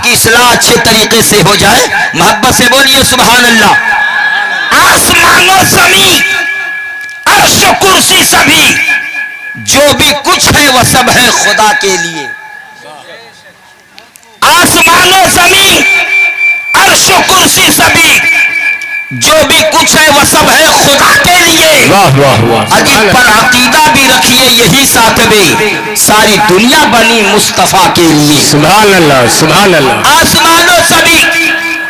آپ کی اصلاح اچھے طریقے سے ہو جائے. محبت سے بولیے سبحان اللہ. آسمان و زمین عرش و کرسی سبھی جو بھی کچھ ہے وہ سب ہے خدا کے لیے. آسمان و زمین عرش و کرسی سبھی جو بھی کچھ ہے وہ سب ہے خدا کے لیے. عجیب پر عقیدہ بھی رکھیے یہی ساتھ بھی ساری دنیا بنی مصطفیٰ کے لیے. سبحان اللہ سبحان اللہ. آسمان و زمین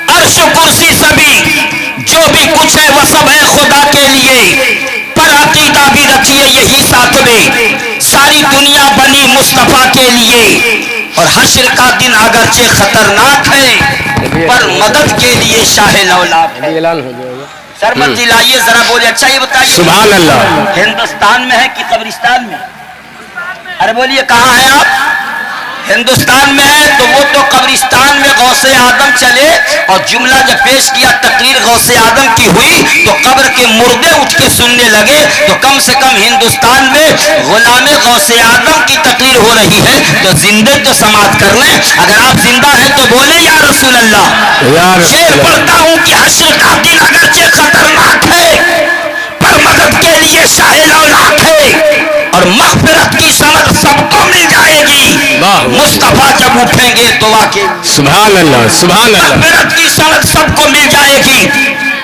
عرش و کرسی سبھی جو بھی کچھ ہے وہ سب ہے خدا کے لیے. پر عقیدہ بھی رکھیے یہی ساتھ میں ساری دنیا بنی مصطفیٰ کے لیے. اور حشر کا دن اگرچہ خطرناک ہے پر مدد کے لیے شاہ لولاک ہے. سرمت جی لائیے ذرا بولے. اچھا یہ بتائیے سبحان اللہ. ہندوستان میں ہے کہ قبرستان میں؟ ارے بولیے کہاں ہے آپ؟ ہندوستان میں ہے تو وہ تو قبرستان میں غوث آدم چلے اور جملہ جب پیش کیا تقریر غوث آدم کی ہوئی تو قبر کے مردے اٹھ کے سننے لگے. تو کم سے کم ہندوستان میں غلام غوث آدم کی تقریر ہو رہی ہے تو زندے تو سماعت کر لیں. اگر آپ زندہ ہیں تو بولے یا رسول اللہ. شعر پڑھتا ہوں کہ حشر کا دن اگرچہ خطرناک ہے پر مدد کے لیے شاہ لولاک ہے. اور مغفرت کی سند سب کو مل جائے گی مصطفیٰ جب اٹھیں گے دعا کے. سبحان اللہ سبحان اللہ. مغفرت کی سند سب کو مل جائے گی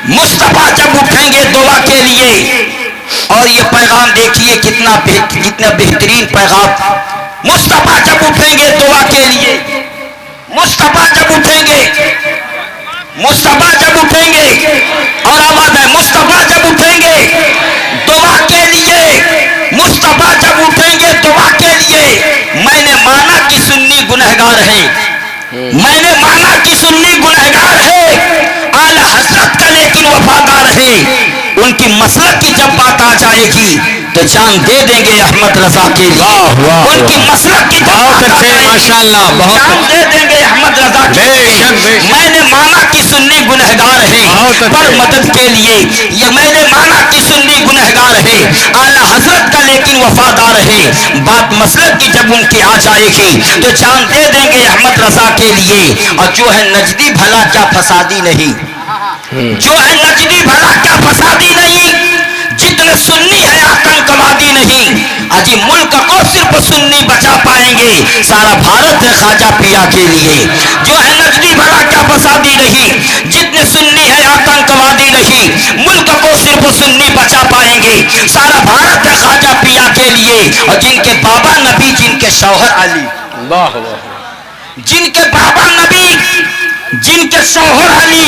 مصطفیٰ جب اٹھیں گے دعا کے لیے. اور یہ پیغام دیکھیے کتنا بہترین پیغام. مصطفیٰ جب اٹھیں گے دعا کے لیے. مصطفیٰ جب اٹھیں گے. مصطفیٰ جب اٹھیں گے. اور آواز ہے مصطفیٰ جب اٹھیں گے دعا کے لیے. مصطفیٰ جب اٹھیں گے دعا کے لیے. میں نے مانا کہ سنی گنہگار ہے. میں نے مانا کہ سنی گنہگار ہے. اعلی حضرت کا لیکن وفادار ہے. ان کی مسلک کی جب بات آ جائے گی تو جان دے دیں گے احمد رضا کے لیے. ان کی مسلک کی بہت اچھے ماشاءاللہ بہت جان دے دیں گے احمد رضا کے لیے. میں نے مانا کہ سنی گنہگار ہے پر مدد کے لیے. یہ میں نے مانا کہ سنی گنہگار ہے اعلی حضرت کا لیکن وفادار ہے. بات مسلک کی جب ان کی آ جائے گی تو جان دے دیں گے احمد رضا کے لیے. اور جو ہے نجدی بھلا کیا فسادی نہیں. جو ہے نجدی بھلا کیا فسادی نہیں. جتنے سنی ہے آتنکوادی نہیں. اجی ملک کو صرف سنی بچا پائیں گے سارا بھارت ہے خواجہ پیا کے لیے. جو ہے نجدی بھلا کیا فسادی نہیں. جتنے سنی ہے آتنکوادی نہیں. ملک کو صرف سنی بچا پائیں گے سارا بھارت ہے خواجہ پیا کے لیے. اور جن کے بابا نبی جن کے شوہر علی جن کے بابا نبی جن کے شوہر علی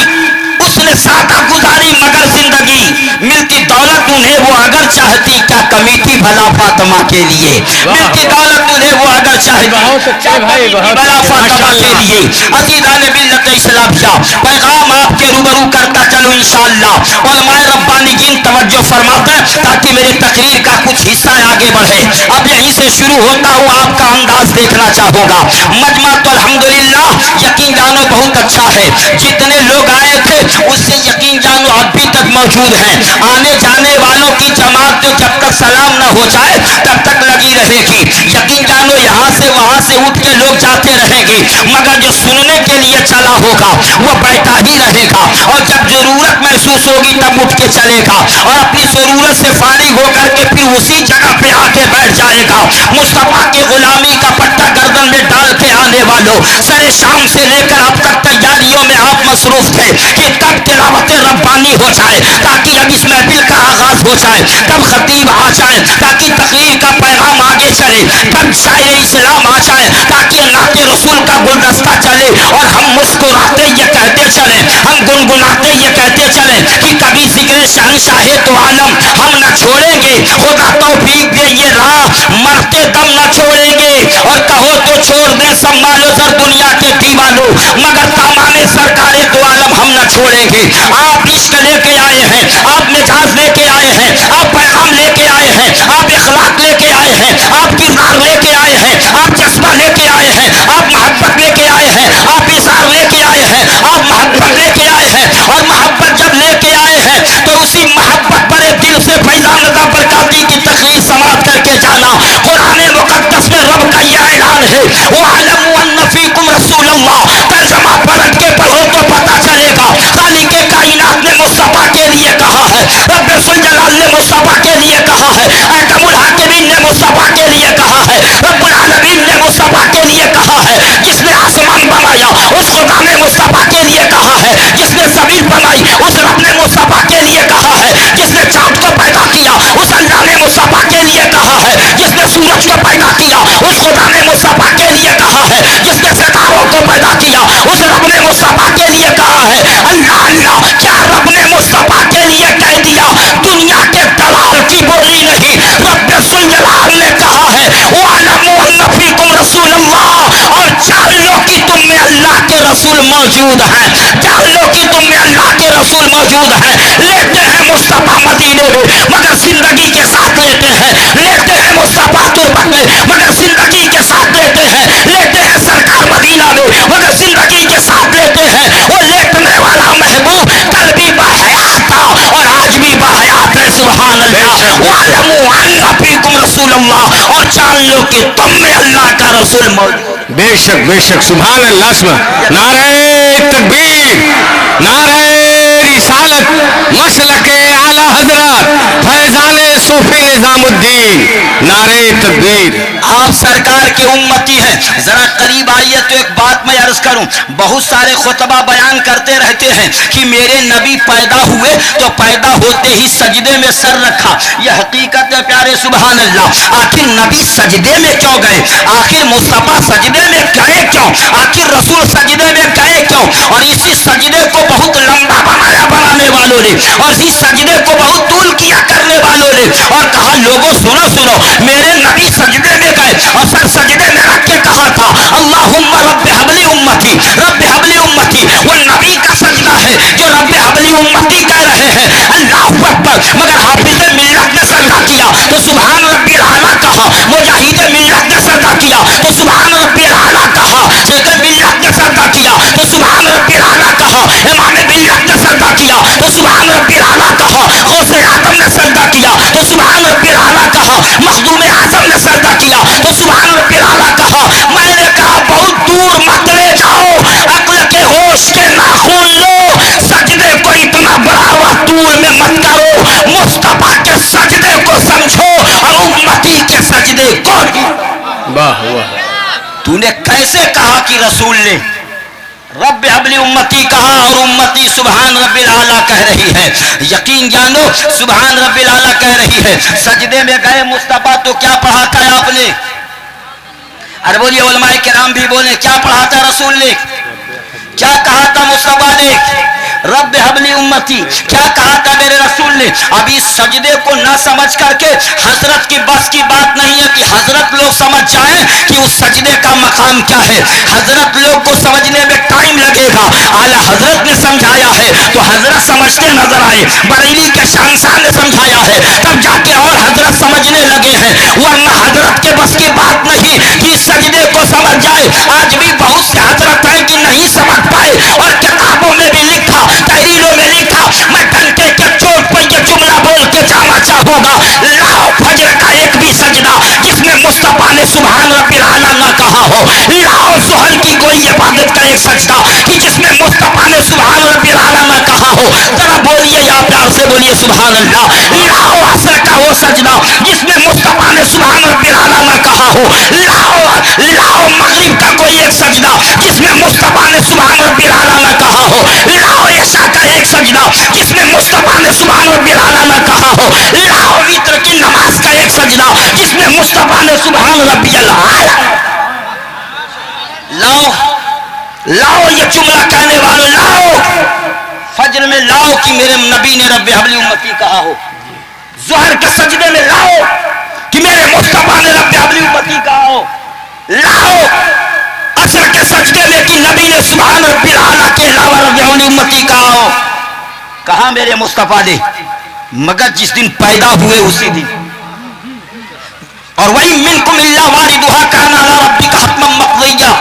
اس نے سادہ گزاری مگر زندگی ملتی دولت انہیں وہ اگر چاہتی کیا کمی تھی بھلا فاطمہ کے لیے. ملتی دولت انہیں وہ اگر چاہتی بھلا فاطمہ کے لیے. عزیزان ملت اسلامیہ پیغام آپ کے روبرو کرتا چلو انشاءاللہ. علماء ربانیین توجہ فرماتے ہیں تاکہ میرے تقریر کا کچھ حصہ آگے بڑھے. اب یہیں سے شروع ہوتا ہوں آپ کا انداز دیکھنا چاہوں گا. مجمع تو الحمدللہ یقین جانو بہت اچھا ہے. جتنے لوگ آئے تھے اس سے یقین جانو ابھی تک موجود ہیں. آنے جانے والوں کی جماعت تو جب تک سلام نہ ہو جائے تب تک لگی رہے گی. یقین جانو یہاں سے وہاں سے اٹھ کے لوگ جاتے رہیں گے مگر جو سننے کے لیے چلا ہوگا وہ بیٹھا ہی رہے گا. اور جب ضرورت محسوس ہوگی تب اٹھ کے چلے گا اور اپنی ضرورت سے فارغ ہو کر کے پھر اسی جگہ پہ آ کے بیٹھ جائے گا. مصطفیٰ کی غلامی کا پٹا گردن میں ڈال کے آنے والوں سر شام سے لے کر اب تک تیاریوں میں آپ مصروف تھے کہ تب تلاوت ربانی ہو جائے تاکہ اب اس محفل کا آغاز ہو جائے. تب خطیب آ جائے تاکہ تقریر کا پیغام آگے چلے. تب شاعر اسلام آ جائے تاکہ نعت رسول کا گلدستہ چلے. اور ہم مسکراتے یہ کہتے چلیں ہم گنگناتے یہ کہتے چلیں کہ کبھی ذکر شہنشاہ تو عالم ہم نہ چھوڑیں گے. خدا توفیق دے یہ راہ مرتے دم نہ چھوڑیں گے. اور کہو تو چھوڑ دیں سب مالو سر دنیا کے دیوانوں مگر دامانے سرکار دو عالم ہم نہ چھوڑیں گے. آپ عشق لے کے آئے ہیں. آپ مزاج لے کے آئے ہیں. آپ پیغام لے کے آئے ہیں. آپ اخلاق لے کے آئے ہیں. آپ کردار لے کے آئے ہیں. آپ جذبہ لے کے آئے ہیں. آپ محبت لے کے آئے ہیں. آپ اظہار لے کے آئے ہیں. آپ محبت لے کے آئے ہیں. اور محبت جب لے کے آئے ہیں تو اسی محبت پر دل سے فیضان رضا برکاتی کی تقریر سماعت کر کے جانا. قرآن مقدس میں رب کا یہ اعلان ہے وَاعْلَمُوا أَنَّ فِيكُمْ رَسُولَ اللَّهِ रसूल मौजूद हैं। जान लो कि तुम में अल्लाह के रसूल मौजूद हैं। लेते हैं मुस्तफा मदीने में मगर जिंदगी के साथ लेते हैं। लेते हैं मुस्तफा तुर्बत में मगर जिंदगी के साथ लेते हैं। लेते हैं सरकार मदीना में मगर जिंदगी के साथ लेते हैं। वो लेटने वाला महबूब कल भी बाहयात था और आज भी बाहयात है। सुभान अल्लाह। वालमू अन्ना फीकुम रसूलुल्लाह, और जान लो कि तुम में अल्लाह का रसूल मौजूद। बेशक बेशक सुभान अल्लाह। नारे तकबीर, नारे रिसालत, मसलके आला हजरत फैजान सूफी निजामुद्दीन, नारे तकबीर। आप सरकार के उम्मती हैं। जरा करीब आइए तो एक बात मैं अर्ज करूं। बहुत सारे खुतबा बयान करते रहते हैं कि मेरे नबी पैदा हुए तो पैदा होते ही सजदे में सर रखा। यह हकीकत है प्यारे। सुभान अल्लाह। आखिर नबी सजदे में क्यों गए? आखिर मुस्तफा सजदे में गए क्यों? आखिर रसूल सजदे में गए क्यों? और इसी सजदे को बहुत लंबा बनाया बनाने वालों ने, और इसी सजदे को बहुत तूल किया करने वालों ने, और कहा लोगों सुनो सुनो, मेरे नबी सजदे में गए और सर सजदे में रख के कहा था अल्लाहुम्मा रब्बि हबली उम्मती, रब्बि हबली उम्मती। वो नबी का सजदा है जो रब्बि हबली उम्मती कह रहे हैं। अल्लाहू अकबर। मगर हाफिज मिल्लत ने सजदा किया तो सुभान रब्बिल आला कहा। मुजाहिद मिल्लत ने सजदा किया तो सुभान रब्बिल आला कहा। शेख मिल्लत ने सजदा किया तो सुभान रब्बिल आला कहा। इमाम मिल्लत ने सजदा किया तो सुभान रब्बिल आला कहा। गौसे आजम ने सजदा किया तो सुभान रब्बिल आला कहा। मखदूम आजम ने सजदा किया तो सुभान रब्बिल आला कहा। मैंने कहा बहुत दूर मत ले जाओ, अक्ल के होश के नाखून लो, सजदे को इतना बड़ा हुआ तूल में मत करो। मुस्तफा के सजदे को समझो और उम्मती के सजदे को। वाह वाह। तूने कैसे कहा कि रसूल ने रब्बि हबली उम्मती कहा और उम्मती सुभान रब्बिल आला कह रही है? यकीन जानो सुभान रब्बिल आला कह रही है। सजदे में गए मुस्तफा तो क्या पढ़ा था आपने? अरे बोलिए, उलमाए किराम भी बोले, क्या पढ़ा था रसूल ने? क्या कहा था मुस्तफा ने? Rabbi humbly उम्मती। क्या कहा था मेरे रसूल ने? अभी सजदे को ना समझ करके हजरत की बस की बात नहीं है कि हजरत लोग समझ जाएं कि उस सजदे का मकाम क्या है। हजरत लोग को समझने में टाइम लगेगा। आला हजरत ने समझाया है तो हजरत समझते नजर आए। बरेली के शहंशाह ने समझाया है तब जाके और हजरत समझने लगे हैं, वरना हजरत के बस की बात नहीं कि सजदे को समझ जाए। आज भी बहुत से हजरत हैं कि नहीं समझ पाए, और किताबों में भी लिखा, तहरीरों में लिखा। मैं डंके के चोट पर यह जुमला बोल के जाना चाहूंगा, लाओ फजर का एक भी सजदा जिसमें मुस्तफा ने सुभान रब्बिल आला ना कहा हो। लाओ सुहर की कोई इबादत का एक सजदा कि जिसमें मुस्तफा ने सुभान रब्बिल आला ना कहा हो। जरा बोलिए या प्यार से बोलिए सुभान अल्लाह। लाओ असर का वो सजदा जिसमें मुस्तफा ने सुभान रब्बिल आला ना कहा हो। लाओ लाओ मगरिब का कोई एक सजदा जिसमें मुस्तफा ने सुभान रब्बिल आला ना कहा हो। लाओ ऐशा का एक सजदा जिसमें मुस्तफा ने सुभान रब्बिल आला ना कहा हो। लाओ वित्र की नमाज का एक सजदा जिसमें मुस्तफा ने सुभान रब्बिल आला। लाओ लाओ ये जुमला कहने वालों, लाओ फजर में लाओ कि मेरे नबी ने रब्बि हबली उम्मती कहा हो। ज़ोहर के सजदे में लाओ कि मेरे मुस्तफा ने रब्बि हबली उम्मती कहा हो। लाओ असर के सजदे में कि नबी ने सुभान रब्बिल आला के अलावा रब्बि हबली उम्मती कहा हो। कहा मेरे मुस्तफा ने, मगर जिस दिन पैदा हुए उसी दिन। और वही मिनकुम इल्ला वारिदुहा काना अला रब्बिका हत्मम मक़दिय्या।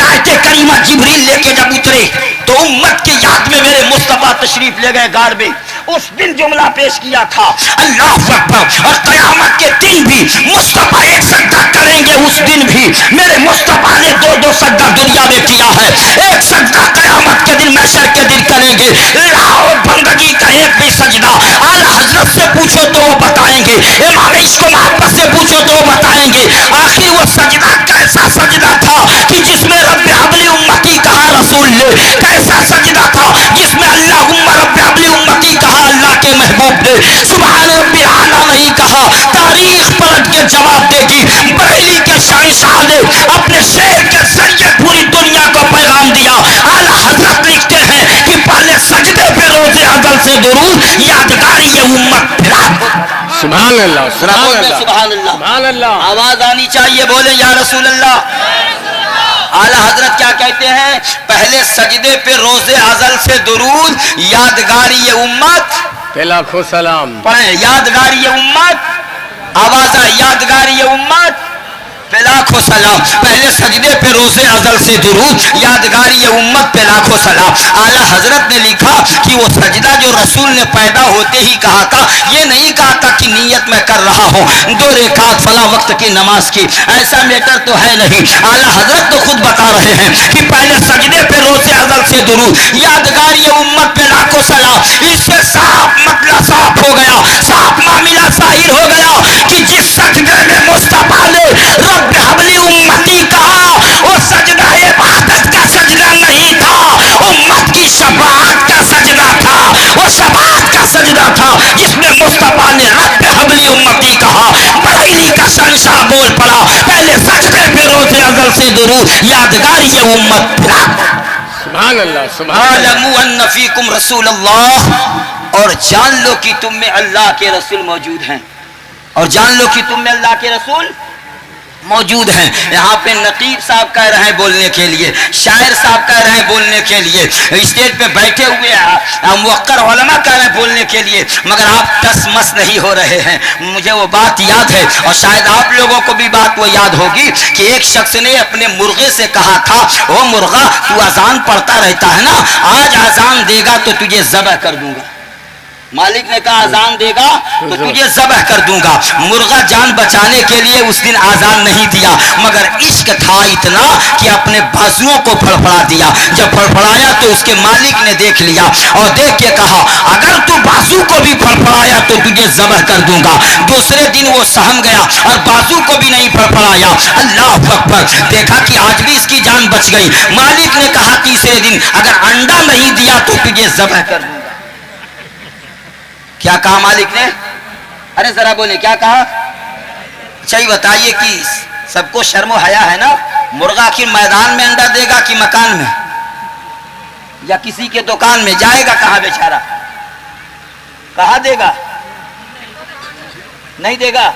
आयत करीमा जिब्रील लेके जब उतरे तो उम्मत की याद में मेरे मुस्तफा तशरीफ ले गए गाड़ में। उस दिन जुमला पेश किया था अल्लाह अकबर। और कयामत के दिन भी मुस्तफा एक सजदा करेंगे। उस दिन भी मेरे मुस्तफा ने दो दो सजदा दुनिया में किया है। एक सजदा कयामत के दिन महशर के दिन करेंगे। लाओ बंदगी का एक भी सजदा आला हजरत से पूछो तो वो बताएंगे, इमाम इश्क मोहब्बत से पूछो तो वो बताएंगे। आखिर वो सजदा कैसा सजदा था कि जिसमें रब्बि हबली उम्मती कहा रसूल ने? कैसा सजदा था जिसमें अल्लाहुम्मा रब्बि हबली उम्मती कहा अल्लाह के महबूब ने? सुभान रब्बिल आला नहीं कहा। तारीख पलट के जवाब देगी। बरेली के शहंशाह ने अपने शेर के जरिए पूरी दुनिया को पैगाम दिया। आला हजरत लिखते हैं कि पहले सजदे पे रोजे अजल से दुरूद यादगारी ये उम्मत फिरा। सुभान अल्लाह, सुभान अल्लाह, सुभान अल्लाह। सुभान अल्लाह। आवाज आनी चाहिए, बोले या रसूल अल्लाह। आला हजरत क्या कहते हैं, पहले सजदे पे रोजे अजल से दुरूद, यादगारी ये उम्मत पे लाखों सलाम। पढ़े, यादगारी ये उम्मत, आवाज आए, यादगारी ये उम्मत पे लाखों सलाम। पहले सजदे पे रोजे अजल से दुरूद, यादगारी ये उम्मत पे लाखों सलाम। आला हजरत ने लिखा कि वो सजदा जो रसूल ने पैदा होते ही कहा था, ये नहीं कहा था कि नीयत में कर रहा हूँ 2 रकात फला वक्त की नमाज की, ऐसा मैटर तो है नहीं। आला हजरत तो खुद बता रहे हैं कि पहले सजदे पे रोजे अजल से दुरूद, यादगारी ये उम्मत पे लाखों सलाम। इससे साफ मतलब साफ हो गया, साफ मामला जाहिर हो गया कि जिस सजदे में मुस्तफा ने रब हबली उम्मती कहा, वो सजदा इबादत का सजदा नहीं था, उम्मत की शफाअत का सजदा था, वो शफाअत का सजदा था जिसमें मुस्तफा ने रब हबली उम्मती कहा। बरेली का शहंशाह बोल पड़ा, पहले सजदे पे रोजे अजल से दुरूद, यादगार ये उम्मत। सुभान अल्लाह, सुभान अल्लाह। आलमू अन्न फीकुम रसूलुल्लाह, और जान लो कि तुम में अल्लाह के रसूल मौजूद हैं, और जान लो कि तुम में अल्लाह के रसूल मौजूद हैं। यहाँ पे नकीब साहब कह रहे हैं बोलने के लिए, शायर साहब कह रहे हैं बोलने के लिए, स्टेज पे बैठे हुए मुवक्कर उलमा कह रहे हैं बोलने के लिए, मगर आप टस मस नहीं हो रहे हैं। मुझे वो बात याद है, और शायद आप लोगों को भी बात वो याद होगी कि एक शख्स ने अपने मुर्गे से कहा था, ओ मुर्गा तू अजान पढ़ता रहता है ना, आज अजान देगा तो तुझे ज़बह कर दूंगा। मालिक ने कहा आजान देगा तो तुझे ज़बह कर दूंगा। मुर्गा जान बचाने के लिए उस दिन आजान नहीं दिया, मगर इश्क था इतना कि अपने बाजुओं को फड़फड़ा दिया। जब फड़फड़ाया तो उसके मालिक ने देख लिया और देख के कहा अगर तू बाजू को भी फड़फड़ाया तो तुझे ज़बह कर दूंगा। दूसरे दिन वो सहम गया और बाजू को भी नहीं फड़फड़ाया। अल्लाह अकबर, देखा कि आज भी इसकी जान बच गई। मालिक ने कहा तीसरे दिन अगर अंडा नहीं दिया तो तुझे ज़बह कर दूंगा। क्या कहा मालिक ने? अरे जरा बोले क्या कहा? अच्छा ये बताइए कि सबको शर्म हया है ना, मुर्गा आखिर मैदान में अंडा देगा कि मकान में या किसी के दुकान में? जाएगा कहाँ बेचारा? कहाँ देगा? नहीं देगा।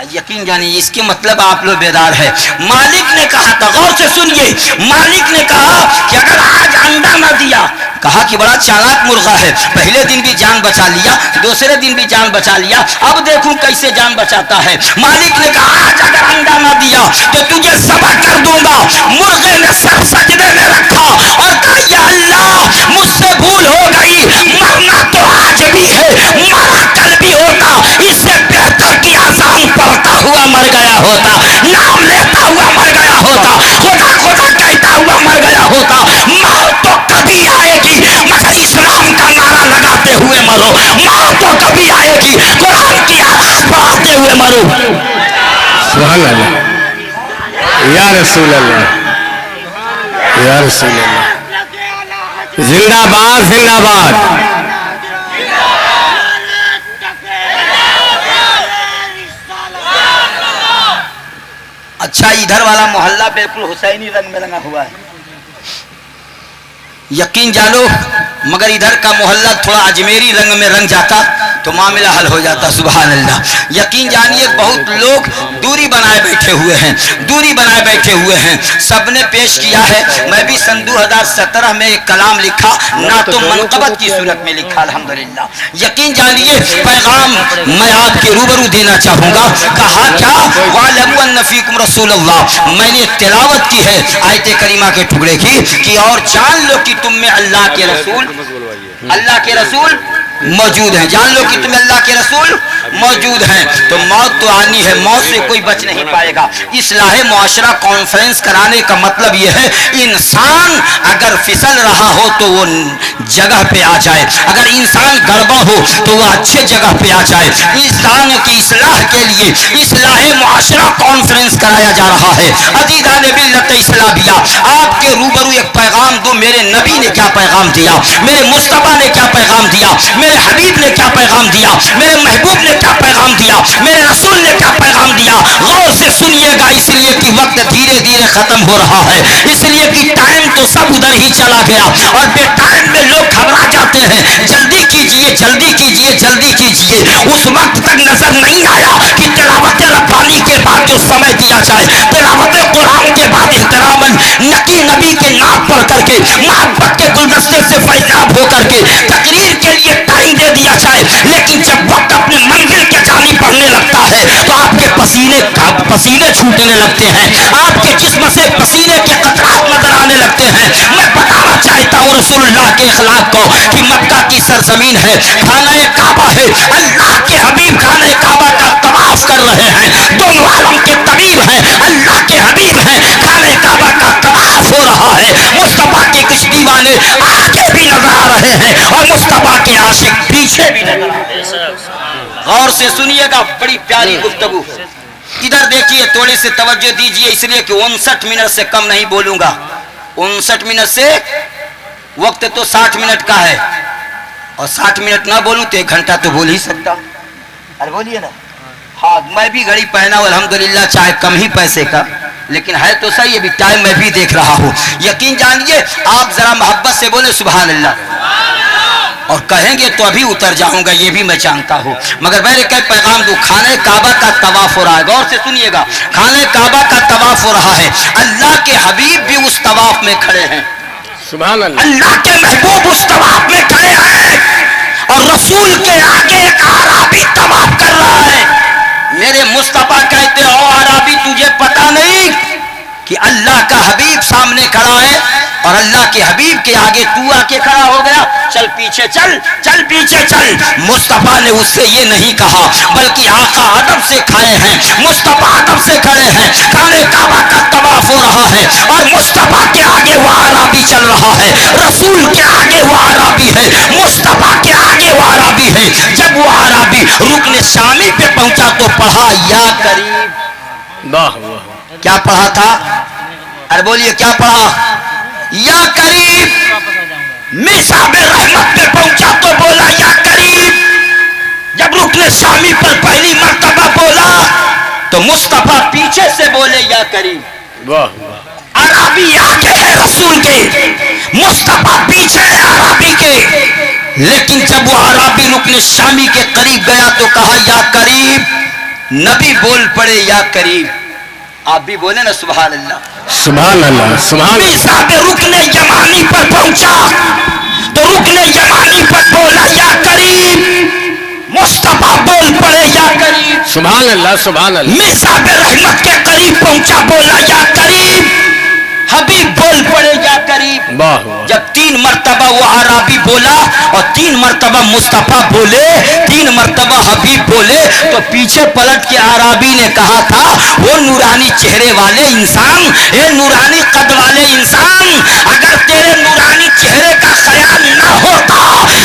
यकीन जानिए इसके मतलब आप लोग बेदार है। मालिक ने कहा था, गौर से सुनिए, मालिक ने कहा कि अगर आज अंडा ना दिया, कहा कि बड़ा चालाक मुर्गा है, पहले दिन भी जान बचा लिया, दूसरे दिन भी जान बचा लिया, अब देखूं कैसे जान बचाता है। मालिक ने कहा आज अगर अंडा ना दिया तो तुझे ज़बह कर दूंगा। मुर्गे ने सर सजदे में रखा और कहा या अल्लाह मुझसे भूल हो गई, मरना तो आज भी है, मरा कल भी होता, इससे बेहतर की आजान पढ़ता हुआ मर गया होता, नाम लेता हुआ मर गया होता, खुदा खुदा कहता हुआ मर गया होता। मौत तो कभी आएगी मगर इस्लाम का नारा लगाते हुए मरो, मौत तो कभी आएगी कुरान की आवाज पढ़ाते हुए मरो। सुभान अल्लाह, या रसूल अल्लाह, या रसूल अल्लाह, जिंदाबाद जिंदाबाद। अच्छा इधर वाला मोहल्ला बिल्कुल हुसैनी रंग में रंगा हुआ है, यकीन जानो, मगर इधर का मोहल्ला थोड़ा अजमेरी रंग में रंग जाता तो मामला हल हो जाता। सुभान अल्लाह। यकीन जानिए बहुत लोग दूरी बनाए बैठे हुए हैं, दूरी बनाए बैठे हुए हैं। सबने पेश किया है, मैं भी सन 2017 में एक कलाम लिखा, ना तो मनकबत की सूरत में लिखा अल्हम्दुलिल्लाह। यकीन जानिए पैगाम मैं आपके रूबरू देना चाहूँगा। कहा क्या? वालमू अन्न फीकुम रसूलुल्लाह, मैंने तिलावत की है आयत करीमा के टुकड़े की कि और जान लो कि तुम में अल्लाह के रसूल मौजूद हैं। जान लो कि तुम अल्लाह के रसूल मौजूद हैं। तो मौत तो आनी है, मौत से कोई बच नहीं पाएगा। इस्लाह मुआशरा कॉन्फ्रेंस कराने का मतलब यह है इंसान अगर फिसल रहा हो तो वो जगह पे आ जाए, अगर इंसान गड़बड़ हो तो वो अच्छे जगह पे आ जाए। इंसान की इस्लाह के लिए इस्लाह मुआशरा कॉन्फ्रेंस कराया जा रहा है। अजीज़ान मिल्लत इस्लामिया, आपके रूबरू एक पैगाम दो, मेरे नबी ने क्या पैगाम दिया, मेरे मुस्तफा ने क्या पैगाम दिया, मेरे हबीब ने क्या पैगाम दिया, मेरे महबूब ने क्या पैगाम दिया, मेरे रसूल ने क्या पैगाम दिया। गौर से सुनिएगा, इसलिए कि वक्त धीरे धीरे खत्म हो रहा है, इसलिए कि टाइम तो सब उधर ही चला गया और बेटाइम में लोग घबरा जाते हैं। जल्दी कीजिए, जल्दी कीजिए, जल्दी कीजिए। उस वक्त तक नजर नहीं आया कि तिलावत रब्बानी के बाद जो समय दिया जाए, तिलावत कुरान के बाद एहतरामन नकी नबी के नाम पढ़ करके मोहब्बत के गुलदस्ते से फैजाब हो करके तकरीर के लिए टाइम दे दिया जाए, लेकिन जब वक्त अपने मंजिल के जानी पढ़ने लगता है तो आपके पसीने छूटने लगते हैं, आपके जिस्म से पसीने के कतरात नजर आने लगते हैं। मैं बताना चाहता हूँ रसूलुल्लाह के अखलाक को कि मक्का की सरजमीन है, खाना काबा है, अल्लाह के हबीब खाना काबा का तवाफ कर रहे हैं, दोनों आलम के तबीब हैं, अल्लाह के हबीब हैं, खाना काबा का तवाफ हो रहा है। मुस्तफा के कुछ दीवाने आगे भी नजर आ रहे हैं और मुस्तफा के आशिक पीछे भी नजर आ रहे हैं। गौर से सुनिएगा, बड़ी प्यारी गुफ्तगू। इधर देखिए, थोड़ी सी तवज्जो दीजिए, इसलिए कि 59 मिनट से कम नहीं बोलूंगा। 59 मिनट से वक्त तो 60 मिनट का है, और 60 मिनट ना बोलूं तो 1 घंटा तो बोल ही सकता। अरे बोलिए ना। हाँ, मैं भी घड़ी पहना हूं अल्हम्दुलिल्लाह, चाहे कम ही पैसे का, लेकिन है तो सही। अभी टाइम मैं भी देख रहा हूं। यकीन जानिए, आप जरा मोहब्बत से बोले सुभान अल्लाह, और कहेंगे तो अभी उतर जाऊंगा, ये भी मैं जानता हूं। मगर मैंने क्या पैगाम दूं? खाने काबा का तवाफ हो रहा है, गौर से सुनिएगा, खाने काबा का तवाफ हो रहा है। अल्लाह के हबीब भी उस तवाफ में खड़े हैं, सुभान अल्लाह। अल्लाह के महबूब उस तवाफ में खड़े हैं, और रसूल के आगे एक आराबी तवाफ कर रहा है। मेरे मुस्तफा कहते हो आराबी, तुझे पता नहीं कि अल्लाह का हबीब सामने खड़ा है, और अल्लाह के हबीब के आगे तू आके खड़ा हो गया? चल पीछे चल, चल पीछे चल। मुस्तफा ने उससे ये नहीं कहा, बल्कि आका अदब से खड़े हैं, मुस्तफा अदब से खड़े हैं, खाने काबा का तवाफ हो रहा है, और मुस्तफा के आगे वो आराबी चल रहा है, रसूल के आगे वो आराबी है, मुस्तफा के आगे वो आराबी है। जब वो आराबी रुकने शामी पे पहुंचा तो पढ़ा या करीब। वाह वाह, क्या पढ़ा था? अरे बोलिए, क्या पढ़ा? या करीब। मिसाब रहमत पे पहुंचा तो बोला या करीब। जब रुकने शामी पर पहली मर्तबा बोला तो मुस्तफा पीछे से बोले या करीब। वाह वाह, अराबी आगे है रसूल के, मुस्तफा पीछे है अराबी के। लेकिन जब वो अराबी रुकने शामी के करीब गया तो कहा या करीब। नबी बोल पड़े या करीब। आप भी बोले ना सुभान अल्लाह, सुभान अल्लाह, सुभान अल्लाह। रुकने यमानी पर पहुंचा तो रुकने यमानी पर बोला या करीब। मुस्तफा बोल पड़े या करीब। सुभान अल्लाह, सुभान अल्लाह। मिसाब रहमत के करीब पहुंचा, बोला या करीब। हबीब बोल पड़े या करीब। वाह वाह, जब 3 मर्तबा वो आराबी बोला और 3 मर्तबा मुस्तफा बोले, 3 मर्तबा हबीब बोले, तो पीछे पलट के आराबी ने कहा था, वो नूरानी चेहरे वाले इंसान, ये नूरानी कद वाले इंसान, अगर तेरे नूरानी चेहरे का ख्याल न होता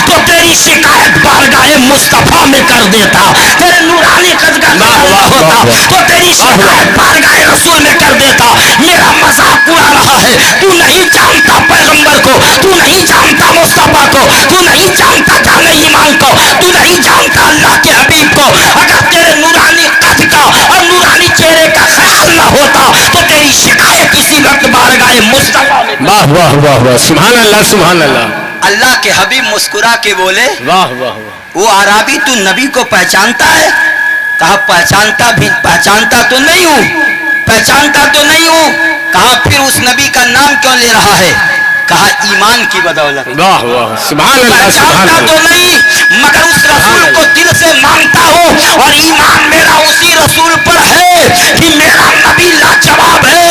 तो तेरी शिकायत बारगाहे मुस्तफा में कर देता। तेरे नूरानी कद का ख्याल न होता तो तेरी शिकायत बारगाहे रसूल में कर देता। मेरा मजाक उड़ा रहा है, तू नहीं जानता पैगंबर को, तू नहीं जानता मुस्तफा को, तू नहीं जानता जाने ईमान को, तू नहीं जानता अल्लाह के हबीब को। अगर तेरे नूरानी कद का और नूरानी चेहरे का ख्याल न होता तो तेरी शिकायत इसी वक्त बारगाहे मुस्तफा में। वाह वाह वाह वाह, सुभान अल्लाह, सुभान अल्लाह। अल्लाह के हबीब मुस्कुरा के बोले, वाह वाह वाह, वो आराबी तू नबी को पहचानता है? कहा पहचानता तो नहीं हूँ, पहचानता तो नहीं हूँ। कहा फिर उस नबी का नाम क्यों ले रहा है? कहा ईमान की बदौलत। वाह वाह, सुभान अल्लाह, सुभान पहचानता तो अल्लाह। नहीं, मगर उस रसूल को दिल से मानता हूँ, और ईमान मेरा उसी रसूल पर है कि मेरा नबी लाजवाब है।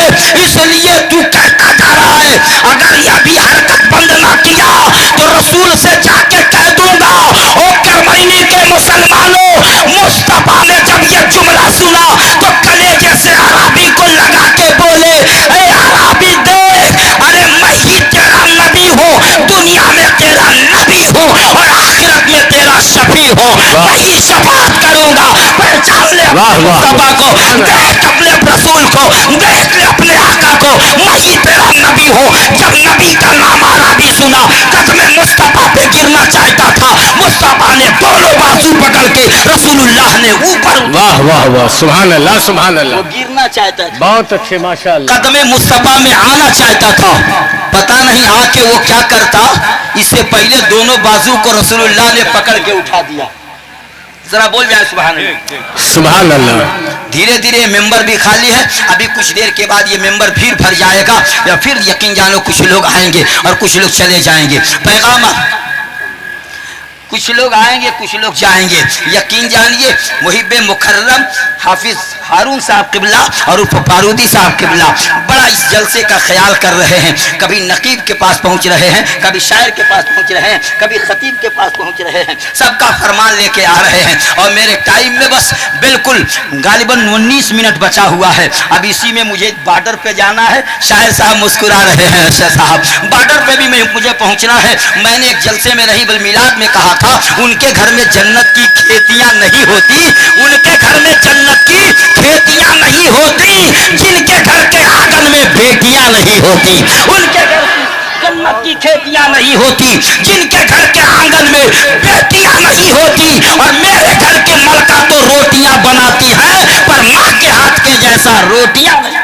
इसलिए तू कहता जा रहा है, अगर यह भी हरकत बंद ना किया तो रसूल से जाके कह दूंगा, ओ करमैनी के मुसलमानों, मुस्तफा ने जब ये जुमला सुना तो कलेजे से अराबी को लगा के बोले, ए अराबी देख, अरे मैं ही तेरा नबी हूँ, दुनिया में तेरा नबी हूँ और आखिरत में तेरा शफी हूँ। मैं ही शफाअत करूंगा। पहचान ले मुस्तफा को, देख अपने रसूल को, देख ले अपने आका को, मैं ही तेरा नबी हूँ। जब नबी का नाम अराबी सुना, कदम मुस्तफा पे गिरना चाहता था, मुस्तफा ने दोनों बाजू पकड़ के रसूलुल्लाह ने ऊपर। वाह वाह वाह, सुभान अल्लाह, सुभान अल्लाह। वो गिरना चाहता था, बहुत अच्छे, माशाअल्लाह। कदम मुस्तफा में आना चाहता था, पता नहीं आके वो क्या करता। इससे पहले दोनों बाजू को रसूलुल्लाह ने पकड़ के उठा दिया। जरा बोल जाए सुभान अल्लाह। सुभान अल्लाह। धीरे धीरे मेंबर भी खाली है, अभी कुछ देर के बाद ये मेंबर फिर भर जाएगा, या फिर यकीन जानो कुछ लोग आएंगे और कुछ लोग चले जाएंगे। पैगाम, कुछ लोग आएंगे कुछ लोग जाएंगे। यकीन जानिए मुहिब मुकर्रम हाफिज हारून साहब किबला और उर्फ बारूदी साहब किबला बड़ा इस जलसे का ख्याल कर रहे हैं। कभी नकीब के पास पहुंच रहे हैं, कभी शायर के पास पहुंच रहे हैं, कभी खतीब के पास पहुंच रहे हैं, सबका फरमान लेके आ रहे हैं। और मेरे टाइम में बस बिल्कुल गालिबन 19 मिनट बचा हुआ है। अब इसी में मुझे बॉर्डर पे जाना है। शायर साहब मुस्कुरा रहे हैं, अरशद साहब बॉर्डर पे भी मुझे पहुंचना है। मैंने एक जलसे में रही बल मिलाद में कहा था, उनके घर में जन्नत की खेतियां नहीं होती, उनके घर में जन्नत की खेतियां नहीं होती, जिनके घर के आंगन में बेटियां नहीं होती। उनके घर की जन्नत की खेतियां नहीं होती, जिनके घर के आंगन में बेटियां नहीं होती। और मेरे घर के मलका तो रोटियां बनाती है, पर माँ के हाथ के जैसा रोटियां नहीं।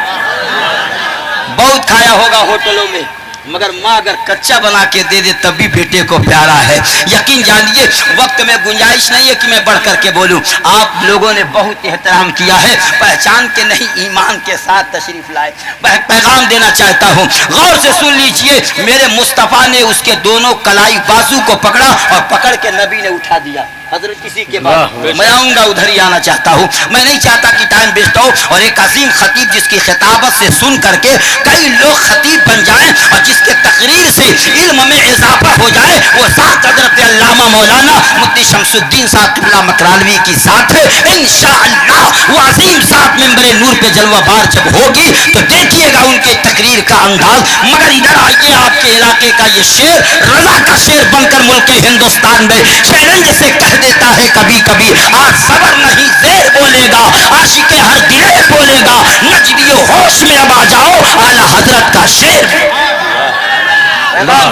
बहुत खाया होगा होटलों में, मगर माँ अगर कच्चा बना के दे दे तब भी बेटे को प्यारा है। यकीन जानिए वक्त में गुंजाइश नहीं है कि मैं बढ़ करके बोलूं। आप लोगों ने बहुत एहतराम किया है, पहचान के नहीं ईमान के साथ तशरीफ लाए। मैं पैगाम देना चाहता हूं, गौर से सुन लीजिए। मेरे मुस्तफ़ा ने उसके दोनों कलाई बाजू को पकड़ा और पकड़ के नबी ने उठा दिया। हजरत किसी के बाद मैं आऊंगा उधर ही आना चाहता हूँ, मैं नहीं चाहता कि टाइम वेस्ट हो। और एक अजीम खतीब जिसकी खिताबत से सुन करके कई लोग खतीब बन जाएं और जिसके तकरीर से इल्म में इजाफा हो जाए, वो साथ हजरत अल्लामा मौलाना मुफ्ती शमसुद्दीन साहब किबला मकरालवी की साथ है। इंशाअल्लाह वो अजीम साहब मेंबरे नूर पे जलवा बार जब होगी तो देखिएगा उनके तकरीर का अंदाज। मगर इधर आइए, आपके इलाके का ये शेर रजा का शेर बनकर मुल्क हिंदुस्तान में चैलेंज से कह देता है कभी कभी, आज सबर नहीं देर बोलेगा, आशिके हर दिले बोलेगा, नजदियो होश में अब आ जाओ, आला हजरत का शेर।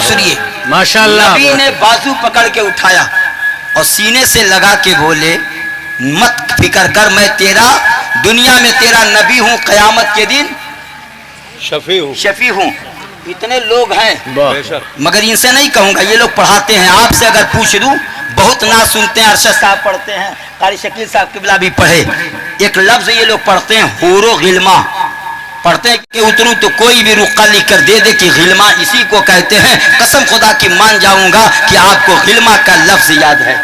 सुनिए, माशाअल्लाह। नबी ने बाजू पकड़ के उठाया और सीने से लगा के बोले, मत फिक्र कर, मैं तेरा दुनिया में तेरा नबी हूँ, कयामत के दिन शफी हूँ। इतने लोग हैं मगर इनसे नहीं कहूंगा, ये लोग पढ़ाते हैं। आपसे अगर पूछ दूं, बहुत ना सुनते हैं। अरशद साहब पढ़ते हैं, कारी शकील साहब किबला भी पढ़े। एक लफ्ज ये लोग पढ़ते हैं, हुरो गिल्मा पढ़ते हैं कि उतरूं तो कोई भी रुक्का लिख कर दे दे कि गिल्मा इसी को कहते हैं। कसम खुदा की मान जाऊंगा कि आपको गिल्मा का लफ्ज याद है,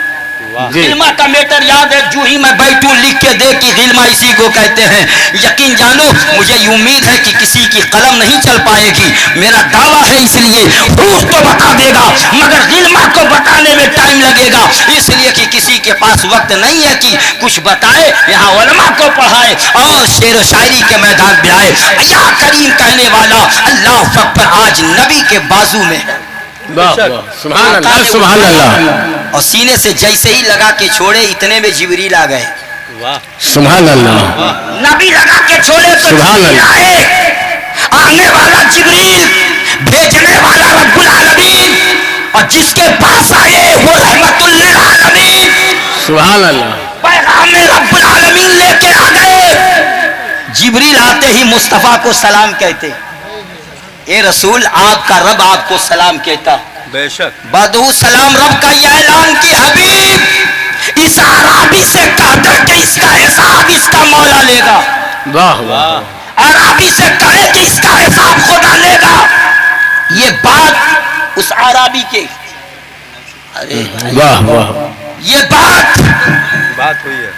गिल्मा का मैटर याद है। जो ही मैं बैठूं लिख के दे कि गिल्मा इसी को कहते हैं। यकीन जानो मुझे उम्मीद है कि किसी की कलम नहीं चल पाएगी, मेरा दावा है। इसलिए रूह तो बता देगा मगर गिल्मा को बताने में टाइम लगेगा, इसलिए कि किसी के पास वक्त नहीं है कि कुछ बताए, यहाँ उलमा को पढ़ाए और शेर व शायरी के मैदान में आए। या करीम कहने वाला अल्लाह अकबर आज नबी के बाजू में है। सुभान अल्लाह, सुभान अल्लाह। और सीने से जैसे ही लगा के छोड़े, इतने में जिब्रील आ गए। सुभान अल्लाह। नबी लगा के छोड़े तो जिब्रील आए। आने वाला जिब्रील, भेजने वाला रब्बुल आलमीन, और जिसके पास आए वो रहमतुल लिल आलमीन। सुभान अल्लाह। पैगाम में रब्बुल आलमीन लेके आ गए। जिब्रील आते ही मुस्तफा को सलाम कहते, ए रसूल आपका रब आपको सलाम कहता। बेशक बदू सलाम रब का ये ऐलान की हबीब इस अराबी से कहते कि इसका हिसाब इसका मौला लेगा। वाह वाह। अराबी से कहे कि इसका हिसाब खुदा लेगा। ये बात उस अराबी के, अरे वाह वाह, ये बात हुई है।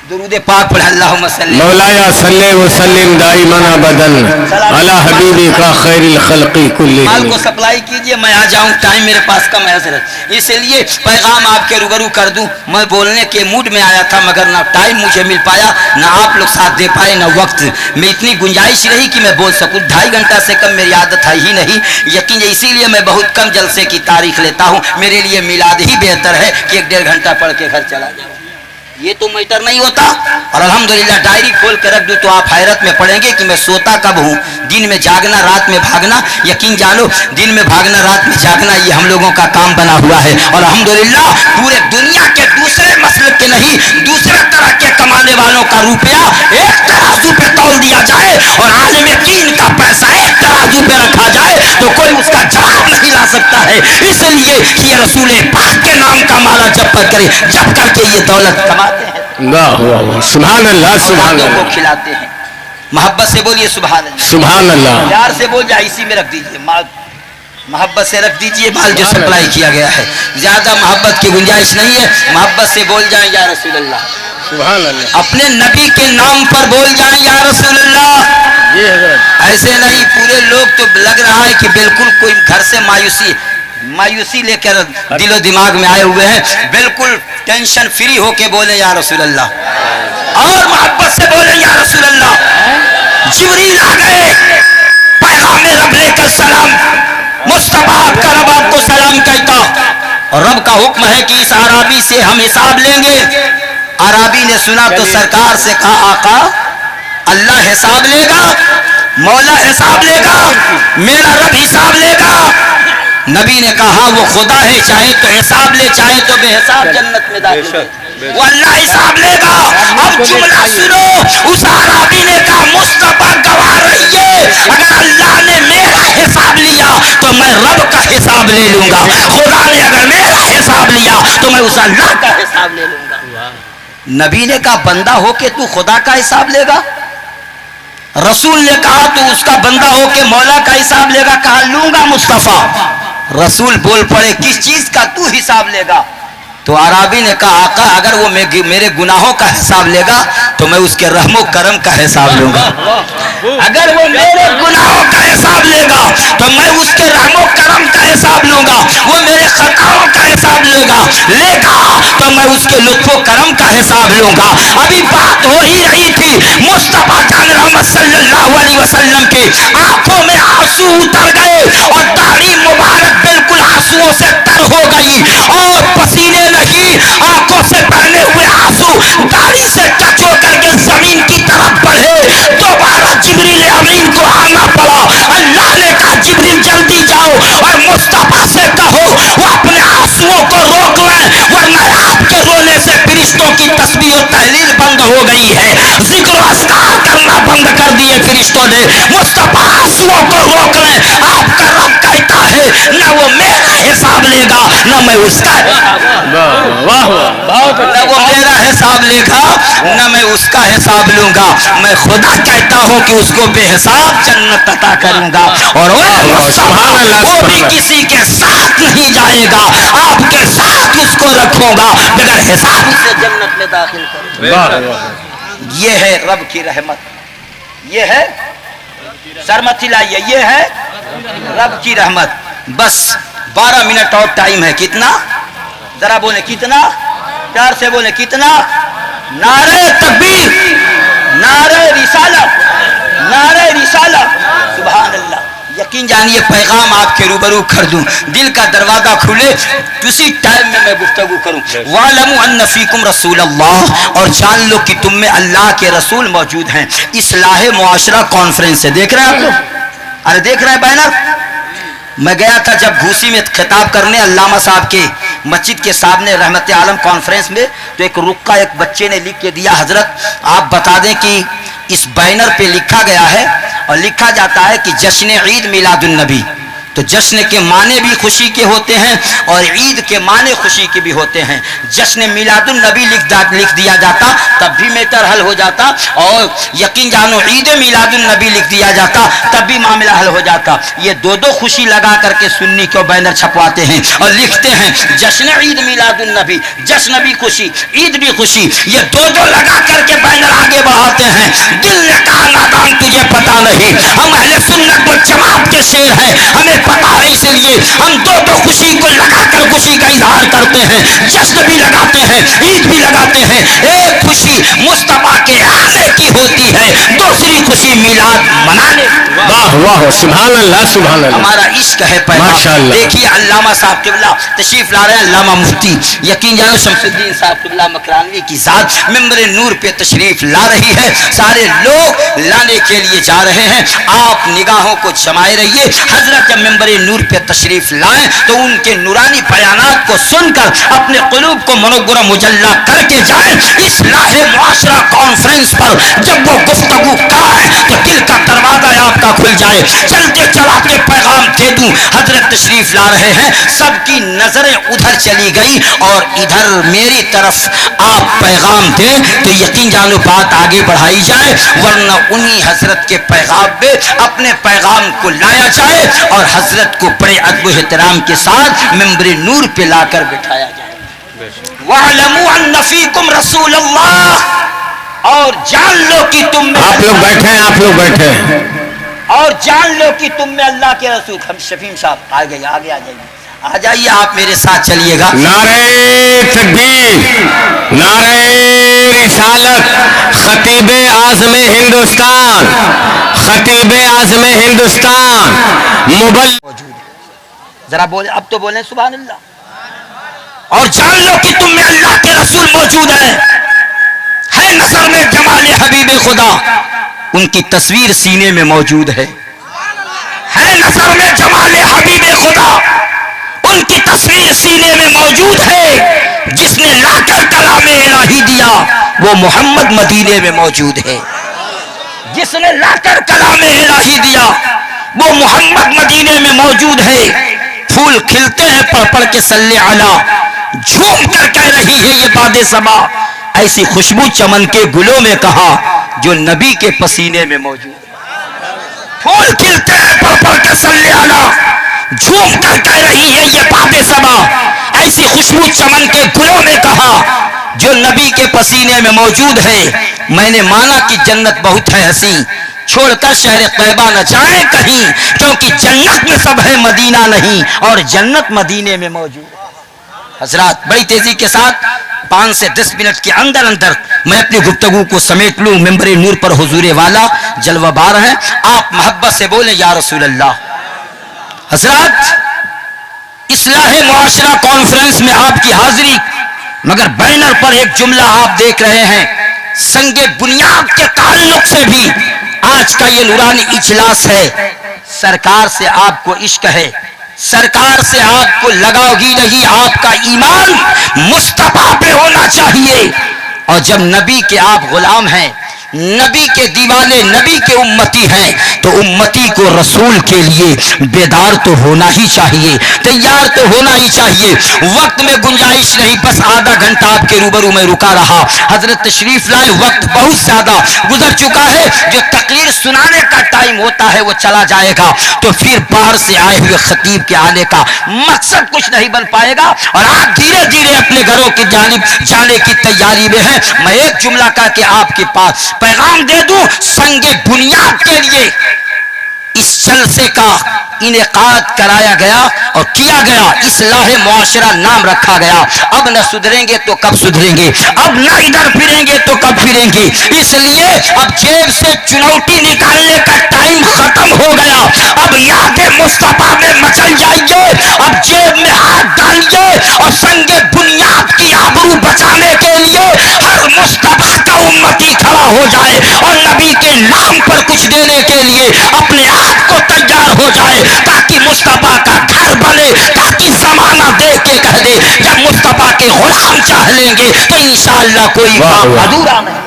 दुरूद पाक पढ़ अल्लाहुम्मा सल्ली मौलाया सल्ले व सल्लिम दाइमन अबदन अला हबीबी का खैरिल खल्क़ी कुल्ली। माल को सप्लाई कीजिए, मैं आ जाऊं, टाइम मेरे पास कम है हजरत, इसलिए पैगाम आपके रूबरू कर दूं। मैं बोलने के मूड में आया था मगर ना टाइम मुझे मिल पाया, ना आप लोग साथ दे पाए, ना वक्त में इतनी गुंजाइश रही कि मैं बोल सकूं। 2.5 घंटा से कम मेरी आदत है ही नहीं। यकीन इसीलिए मैं बहुत कम जलसे की तारीख लेता हूँ। मेरे लिए मिलाद ही बेहतर है कि 1-1.5 घंटा पढ़ के घर चला जाऊँ। ये तो मैटर नहीं होता। और अल्हम्दुलिल्लाह डायरी खोल के रख दूं तो आप हैरत में पड़ेंगे कि मैं सोता कब हूँ। दिन में जागना, रात में भागना। यकीन जानो दिन में भागना, रात में जागना, ये हम लोगों का काम बना हुआ है। और अल्हम्दुलिल्लाह पूरे दुनिया के दूसरे मसलब के नहीं, दूसरे तरह के कमाने वालों का रुपया एक तराजू पे तौल दिया जाए और आलिम दीन का पैसा एक तराजू पे रखा जाए तो कोई उसका जवाब नहीं ला सकता है। ہے، اس لیے یہ رسول پاک کے نام کا مالا جب کرے، جب کر کے یہ دولت کماتے ہیں، واہ واہ واہ، سبحان اللہ سبحان کو اللہ کھلاتے ہیں۔ محبت سے بولیے سبحان اللہ، سبحان اللہ۔ پیار سے بول جائے، اسی میں رکھ دیجئے، محبت سے رکھ دیجئے مال جو سپلائی کیا گیا ہے، زیادہ محبت کی گنجائش نہیں ہے، محبت سے بول جائیں یا رسول اللہ، سبحان اللہ اپنے نبی کے نام پر بول جائیں یا رسول اللہ۔ جی حضرت، ایسے نہیں پورے لوگ تو لگ رہا ہے کہ بالکل کوئی گھر سے مایوسی لے کر دل و دماغ میں آئے ہوئے ہیں، بالکل ٹینشن فری ہو کے بولے یا رسول اللہ، اور محبت سے بولے یا رسول اللہ۔ جبریل آ گئے پیغام رب لے کر، سلام مصطفیٰ آپ کا رب آپ کو سلام کہتا، اور رب کا حکم ہے کہ اس عرابی سے ہم حساب لیں گے۔ عرابی نے سنا تو سرکار سے کہا آقا اللہ حساب لے گا، مولا حساب لے گا، میرا رب حساب لے گا؟ نبی نے کہا وہ خدا ہے، چاہے تو حساب لے، چاہے تو بے حساب جنت میں داخل ہے، وہ اللہ حساب لے گا۔ اب جملہ سنو، اس عرابی نے کہا مصطفیٰ گواہ رہیے، اگر اللہ نے میرا حساب لیا تو میں رب کا حساب لے لوں گا، خدا نے اگر میرا حساب لیا تو میں اس اللہ کا حساب لے لوں گا۔ نبی نے کہا بندہ ہو کے تو خدا کا حساب لے گا؟ رسول نے کہا تو اس کا بندہ ہو کے مولا کا حساب لے گا؟ کہا لوں گا مصطفیٰ۔ رسول بول پڑے کس چیز کا تو حساب لے گا؟ تو عرابی نے کہا آقا اگر وہ میرے گناہوں کا حساب لے گا تو میں اس کے رحم و کرم کا حساب لوں گا، اگر وہ میرے گناہوں کا حساب لے گا تو میں اس کے رحم و کرم کا حساب لوں گا، وہ میرے خطاؤں کا حساب لے گا تو میں اس کے لطف و کرم کا حساب لوں گا۔ ابھی بات ہو ہی رہی تھی، مصطفیٰ جان رحمت صلی اللہ علیہ وسلم کے آنکھوں میں آنسو اتر گئے اور داڑھی مبارک بالکل آنسوؤں سے تر ہو گئی، اور پسینے نہیں، آنکھوں سے بہنے ہوئے آنسو داڑھی سے ٹچ ہو کر کے زمین کی طرف بڑھے۔ دوبارہ جبریل امین کو آنا پڑا، اللہ نے کہا جبریل جلدی جاؤ اور مصطفیٰ سے کہو وہ اپنے آنسوؤں کو روک لیں، ورنہ آپ کے رونے سے فرشتوں کی تسبیح و تحلیل بند ہو گئی ہے، ذکر و اذکار کرنا بند کر دیے فرشتوں نے۔ مصطفیٰ آنسوؤں کو روک لیں، آپ کا رب کہتا ہے نہ وہ میرا حساب لے گا نہ میں اس کا، نہ وہ میرا حساب لے گا نہ میں اس کا حساب لوں گا، میں خدا کہتا ہوں کہ اس کو بے حساب جنت عطا کروں گا، اور وہ بھی کسی کے ساتھ نہیں جائے گا، آپ کے ساتھ اس کو رکھوں گا، بغیر حساب سے جنت میں داخل کروں گا۔ یہ ہے رب کی رحمت، یہ ہے سرمت لائیے، یہ ہے رب کی رحمت۔ بس 12 منٹ اور ٹائم ہے، کتنا؟ ذرا بولے کتنا، پیار سے بولے کتنا؟ نعرہ تکبیر، نعرہ رسالت، نعرہ رسالت، سبحان اللہ۔ یقین جانیے پیغام آپ کے روبرو کر دوں، دل کا دروازہ کھلے اسی ٹائم میں گفتگو کروں۔ وَاعْلَمُوا أَنَّ فِيكُمْ رَسُولَ اللَّهِ، اور جان لو کہ تم میں اللہ کے رسول موجود ہیں۔ اصلاح معاشرہ کانفرنس سے دیکھ رہے ہیں آپ لوگ؟ ارے دیکھ رہے ہیں بینر؟ میں گیا تھا جب گھوسی میں خطاب کرنے علامہ صاحب کے مسجد کے سامنے رحمت عالم کانفرنس میں، تو ایک رکہ ایک بچے نے لکھ کے دیا حضرت آپ بتا دیں کہ اس بینر پہ لکھا گیا ہے اور لکھا جاتا ہے کہ جشن عید میلاد النبی، تو جشن کے معنی بھی خوشی کے ہوتے ہیں اور عید کے معنی خوشی کے بھی ہوتے ہیں۔ جشن میلاد النبی لکھ دیا جاتا تب بھی میٹر حل ہو جاتا، اور یقین جانو عید میلاد النبی لکھ دیا جاتا تب بھی معاملہ حل ہو جاتا۔ یہ دو خوشی لگا کر کے سنی کو بینر چھپواتے ہیں اور لکھتے ہیں جشن عید میلاد النبی، جشن بھی خوشی عید بھی خوشی، یہ دو لگا کر کے بینر آگے بڑھاتے ہیں۔ دل نے کہا نادان تجھے پتا نہیں، ہم اہل سنت و جماعت کے شیر ہیں، ہمیں پتا ہے، اس لیے ہم دو خوشی کو لگا کر خوشی کا اظہار کرتے ہیں، جشن بھی لگاتے ہیں عید بھی لگاتے ہیں۔ ایک خوشی مصطفیٰ کے آنے کی ہوتی ہے، دوسری خوشی میلاد منانے۔ واہ واہ سبحان اللہ سبحان اللہ، ہمارا عشق ہے پیغام۔ دیکھیے علامہ صاحب قبلہ تشریف لا رہے ہیں، علامہ مفتی یقین جانو شمس الدین صاحب قبلہ مکرانوی کی ذات ممبر نور پہ تشریف لا رہی ہے، سارے لوگ لانے کے لیے جا رہے ہیں، آپ نگاہوں کو جمائے رہیے۔ حضرت جب ممبر نور پہ تشریف لائیں تو ان کے نورانی بیانات کو سن کر اپنے قلوب کو منور و مجلہ کر کے جائیں۔ اصلاح معاشرہ کانفرنس پر جب وہ گفتگو کرائیں تو دل کا دروازہ آپ کا کھل جائے۔ چلتے چلاتے پیغام دے دوں، حضرت تشریف تشریف لا رہے ہیں سب کی نظریں ادھر چلی گئی اور ادھر میری طرف آپ پیغام دیں تو یقین جانو بات آگے بڑھائی جائے، ورنہ انہی حضرت کے پیغام پہ اپنے پیغام کو لایا جائے اور حضرت کو بڑے ادب و احترام کے ساتھ ممبر نور پہ لا کر بٹھایا جائے۔ وَاعْلَمُوا أَنَّ فِيكُمْ رَسُولَ اللَّهِ، اور جان لو کہ تم میں آپ لوگ بیٹھے ہیں، آپ لوگ بیٹھے ہیں، اور جان لو کہ تم میں اللہ کے رسول۔ ہم شفیم صاحب آگے آ جائیے، آ جائیے، آپ میرے ساتھ چلیے گا۔ نعرہ تکبیر، نعرہ رسالت، خطیب اعظم ہندوستان، خطیب اعظم ہندوستان مبلغ موجود ہے، ذرا بولے، اب تو بولیں سبحان اللہ۔ اور جان لو کہ تم میں اللہ کے رسول موجود ہے نظر میں جمال حبیب خدا، ان کی تصویر سینے میں موجود ہے نظر میں جمال حبیب خدا، ان کی تصویر سینے میں موجود ہے، جس نے لا کر کلام الہی دیا وہ محمد مدینے میں موجود ہے، جس نے لا کر کلام الہی دیا وہ محمد مدینے میں موجود ہے۔ پھول کھلتے ہیں پڑھ پڑھ کے صلی علی، جھوم کر کہہ رہی ہے یہ باد صبا، ایسی خوشبو چمن کے گلوں میں کہا جو نبی کے پسینے میں موجود ہے۔ پھول کھلتے ہیں پڑھ پڑھ کے صلی علی، جھوم کر کہہ رہی ہے یہ باد صبا، ایسی خوشبو چمن کے گلوں میں کہا جو نبی کے پسینے میں موجود ہے۔ میں نے مانا کہ جنت بہت ہے حسین، چھوڑ کر شہر طیبہ نہ جائیں کہیں، کیونکہ جنت میں سب ہے مدینہ نہیں، اور جنت مدینے میں موجود ہے۔ حضرات بڑی تیزی کے ساتھ 5 سے 10 منٹ کے اندر میں اپنی گفتگو کو سمیٹ لوں۔ ممبر نور پر حضور والا جلوہ بار ہے، آپ محبت سے بولیں یا رسول اللہ۔ حضرات اصلاح معاشرہ کانفرنس میں آپ کی حاضری، مگر بینر پر ایک جملہ آپ دیکھ رہے ہیں، سنگ بنیاد کے تعلق سے بھی آج کا یہ نورانی اجلاس ہے۔ سرکار سے آپ کو عشق ہے، سرکار سے آپ کو لگاؤ ہی نہیں، آپ کا ایمان مصطفیٰ پہ ہونا چاہیے، اور جب نبی کے آپ غلام ہیں، نبی کے دیوانے، نبی کے امتی ہیں، تو امتی کو رسول کے لیے بیدار تو ہونا ہی چاہیے، تیار تو ہونا ہی چاہیے۔ وقت میں گنجائش نہیں، بس آدھا گھنٹہ آپ کے روبرو میں رکا رہا، حضرت تشریف لائے، وقت بہت زیادہ گزر چکا ہے، جو تقریر سنانے کا ٹائم ہوتا ہے وہ چلا جائے گا، تو پھر باہر سے آئے ہوئے خطیب کے آنے کا مقصد کچھ نہیں بن پائے گا، اور آپ دھیرے دھیرے اپنے گھروں کی جانب جانے کی تیاری میں ہیں۔ میں ایک جملہ کہہ کے آپ کے پاس پیغام دے دوں، سنگ بنیاد کے لیے اس جلسے کا انعقاد کرایا گیا اور کیا گیا، اصلاح معاشرہ نام رکھا گیا۔ اب نہ سدھریں گے تو کب سدھریں گے، اب نہ ادھر پھریں گے تو کب پھریں گے، اس لیے اب جیب سے چنوٹی نکالنے کا ٹائم ختم ہو گیا، اب یاد مصطفیٰ میں مچل جائیے، اب جیب میں ہاتھ ڈالیے، اور سنگ بنیاد کی آبرو بچانے کے لیے ہر مصطفیٰ کا امتی کھڑا ہو جائے، اور نبی کے نام پر کچھ دینے کے لیے اپنے آپ کو تیار ہو جائے، تاکہ مصطفیٰ کا گھر بنے، تاکہ زمانہ دیکھ کے کہہ دے جب مصطفیٰ کے غلام چاہ لیں گے تو انشاءاللہ کوئی کام ادھورا نہیں۔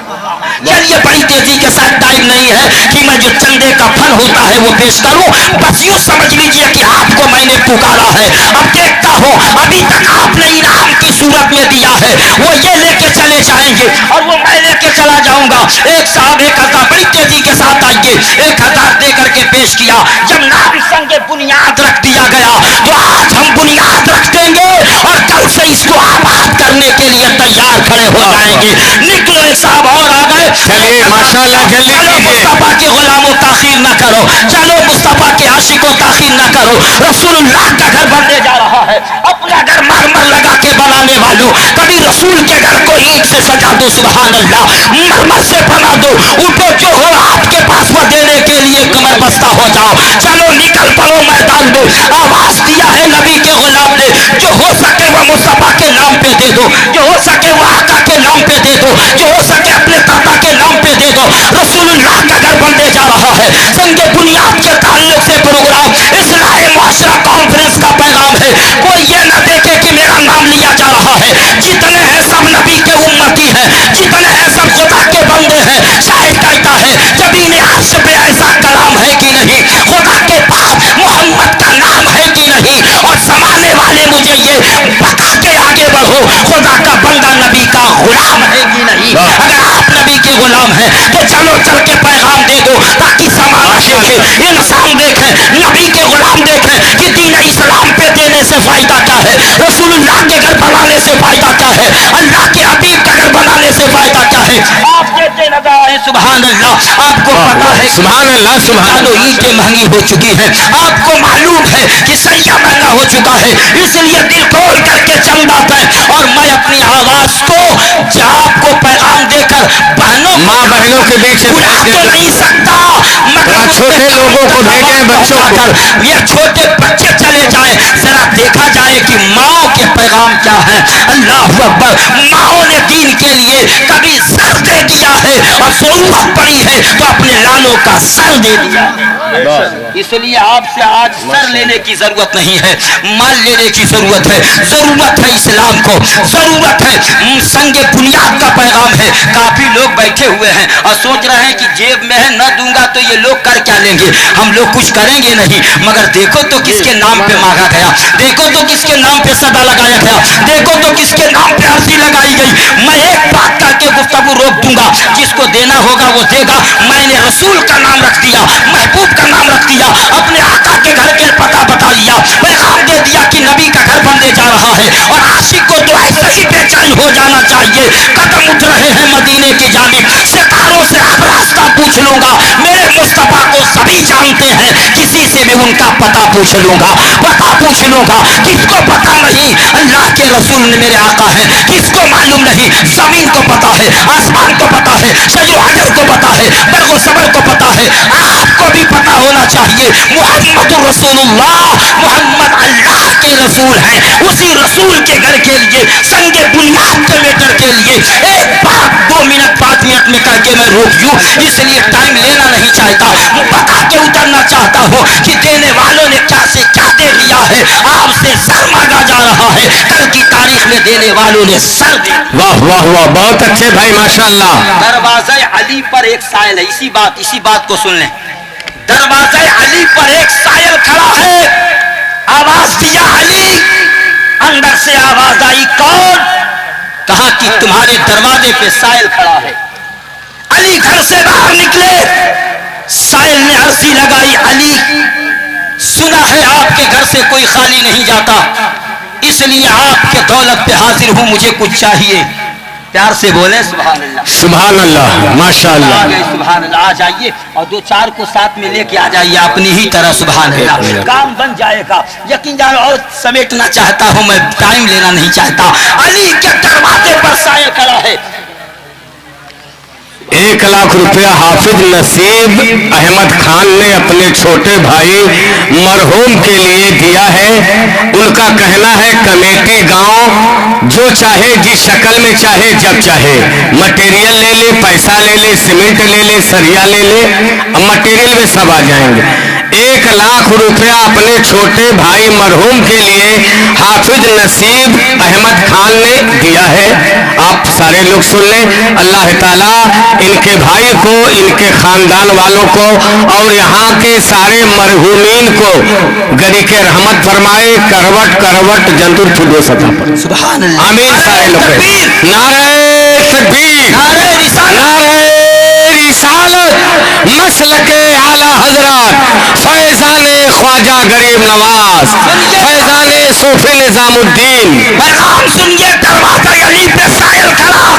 چلیے بڑی تیزی کے ساتھ ٹائم نہیں ہے کہ میں جو چندے کا پھل ہوتا ہے وہ پیش کروں، بس یوں سمجھ لیجئے کہ آپ کو میں نے پکارا ہے، اب دیکھتا ہوں ابھی تک آپ نے انعام کی صورت میں دیا ہے، وہ یہ لے کے چلے جائیں گے اور وہ میں لے کے چلا جاؤں گا۔ ایک صاحب 1000 بڑی تیزی کے ساتھ آئیے، 1000 دے کر کے پیش کیا، جب نام سنگ بنیاد رکھ دیا گیا تو آج ہم بنیاد رکھ دیں گے اور کل سے اس کو آباد کرنے کے لیے تیار کھڑے ہو جائیں گے۔ نکلو ایک صاحب اور آ گئے، چلیے ماشاءاللہ جلدی چلو کیجیے۔ مصطفیٰ کے غلاموں تاخیر نہ کرو، چلو مصطفیٰ کے عاشقوں تاخیر نہ کرو، رسول اللہ کا گھر بننے جا رہا ہے، اپنا گھر مرمر لگا کے بنانے والوں، کبھی رسول کے گھر کو اینٹ سے سجا دو، سبحان اللہ، مرمر سے بنا دو، اٹھو جو ہو آپ کے پاس وہ دینے کے لیے کمر بستہ ہو جاؤ، چلو نکل پڑو میدان میں، آواز دیا ہے نبی کے غلام نے، جو ہو سکے وہ مصطفیٰ کے نام پہ دے دو، جو ہو سکے وہ آقا کے نام پہ دے دو، جو ہو سکے اپنے دادا کے نام پہ دے دو، رسول اللہ کا گھر بننے جا رہا ہے۔ سنگ بنیاد کے تعلق سے پروگرام اصلاح معاشرہ کانفرنس کا پیغام ہے، کوئی یہ نہ دیکھے کہ میرا نام لیا جا رہا ہے، جتنے ہیں سب نبی کے امتی ہیں، جتنے ہیں سب خدا کے بندے ہیں۔ شاید کہتا ہے زمین عرش پہ ایسا کلام ہے کہ نہیں، خدا کے پاس محمد کا نام ہے کہ نہیں، غلام ہیں تو چلو چل کے پیغام دے دو تاکہ سماج دیکھے, انسان دیکھے, نبی کے غلام دیکھیں کہ دین اسلام پہ دینے سے فائدہ کیا ہے, رسول اللہ کے گھر بنانے سے فائدہ کیا ہے, اللہ کے حبیب کا گھر بنانے سے فائدہ کیا ہے. آپ دیتے نظر آئے سبحان اللہ. آپ کو پتا ہے سبحان اللہ سبحان اللہ, اینٹیں مہنگی ہو چکی ہیں, آپ کو معلوم ہے کہ سیاح مہنگا ہو چکا ہے, اس لیے دل کھول کر کے چندہ دیں. اور میں اپنی آواز کو آپ کو پیغام دے کر بہنوں ماں بہنوں کے بیچ بلا تو نہیں سکتا, مگر چھوٹے لوگوں کو بھیجیں, بچوں کو, یہ چھوٹے بچے چلے جائیں, ذرا دیکھا جائے کہ ماں کے پیغام کیا ہے. اللہ اکبر. ماں نے دین کے لیے کبھی سر دے دیا ہے اور ضرورت پڑی ہے تو اپنے لالوں کا سر دے دیا ہے. اس لیے آپ سے آج سر لینے کی ضرورت نہیں ہے, مال لینے کی ضرورت ہے. ضرورت ہے اسلام کو, ضرورت ہے سنگ بنیاد کا پیغام ہے. کافی لوگ بیٹھے ہوئے ہیں اور سوچ رہے ہیں کہ جیب میں ہے نہ دوں گا تو یہ لوگ کر کیا لیں گے, ہم لوگ کچھ کریں گے نہیں. مگر دیکھو تو کس کے نام پہ مانگا گیا, دیکھو تو کس کے نام پہ صدا لگایا گیا, دیکھو تو کس کے نام پہ عرضی لگائی گئی. میں ایک بات کر کے گفتگو روک دوں گا, جس کو دینا ہوگا وہ دے گا. میں نے رسول کا نام رکھ دیا, محبوب کا نام رکھ دیا, اپنے آقا کے گھر کے پتہ بتا دیا, پیغام دے دیا کہ نبی کا گھر بننے جا رہا ہے. اور عاشق کو تو ایسے ہی بے چین ہو جانا چاہیے. قدم اٹھ رہے ہیں مدینے کی جانب, ستاروں سے اب راستہ پوچھ لوں گا. میرے مصطفیٰ کو سبھی جانتے ہیں, کسی سے بھی ان کا پتہ پوچھ لوں گا, پتہ پوچھ لوں گا. کس کو پتہ نہیں اللہ کے رسول نے میرے آقا ہے, کس کو معلوم نہیں زمین کو پتہ ہے, آسمان کو پتہ ہے, شجر و حجر کو پتہ ہے, برق و صبر کو پتہ ہے. آپ کو بھی پتہ ہونا چاہیے محمد رسول اللہ, محمد اللہ کے رسول ہیں. اسی رسول کے گھر کے لیے سنگ بنیاد کے میٹر کے لیے ایک بات 2 منٹ 5 منٹ میں کر کے میں روک دوں, اس لیے ٹائم لینا نہیں چاہتا, بتا کے اترنا چاہتا ہوں کہ دینے والوں نے کیا سے کیا دے دیا ہے. آپ سے سر مانگا جا رہا ہے, کل کی تاریخ میں دینے والوں نے سر دے. واہ واہ واہ, بہت اچھے بھائی ماشاءاللہ. دروازہ علی پر ایک سائل ہے, اسی بات کو سن لیں. دروازہ علی پر ایک سائل کھڑا ہے, آواز دیا علی, اندر سے آواز آئی کون, کہا کہ تمہارے دروازے پہ سائل کھڑا ہے. علی گھر سے باہر نکلے, سائل نے عرضی لگائی, علی سنا ہے آپ کے گھر سے کوئی خالی نہیں جاتا, اس لیے آپ کے دولت پہ حاضر ہوں, مجھے کچھ چاہیے. پیار سے بولیں سبحان اللہ. سبحان اللہ ماشاءاللہ. سبحان اللہ. آ جائیے اور 2-4 کو ساتھ میں لے کے آ جائیے اپنی ہی طرح. سبحان اللہ. کام بن جائے گا یقین جانو. اور سمیٹنا چاہتا ہوں میں, ٹائم لینا نہیں چاہتا. علی کے دروازے پر سائل کھڑا ہے. 1 لاکھ روپیہ حافظ نصیب احمد خان نے اپنے چھوٹے بھائی مرحوم کے لیے دیا ہے. ان کا کہنا ہے کمیٹی گاؤں جو چاہے جس شکل میں چاہے جب چاہے مٹیریل لے لے, پیسہ لے لے, سیمنٹ لے لے, سریا لے لے, مٹیریل میں سب آ جائیں گے. 1 لاکھ روپیہ اپنے چھوٹے بھائی مرحوم کے لیے حافظ نصیب احمد خان نے دیا ہے. آپ سارے لوگ سن لیں. اللہ تعالیٰ ان کے بھائی کو, ان کے خاندان والوں کو اور یہاں کے سارے مرحومین کو گری کے رحمت فرمائے. کروٹ کروٹ جندر چھڈو سطح پر. سبحان اللہ. آمین. سارے لوگ نعرہ تکبیر, نعرہ رسالت, نعرہ رسالت, مسلک اعلی حضرات فیضان خواجہ غریب نواز, فیضان صوفی نظام الدین. پیغام سنیے. دروازہ علی پہ سائل کھڑا.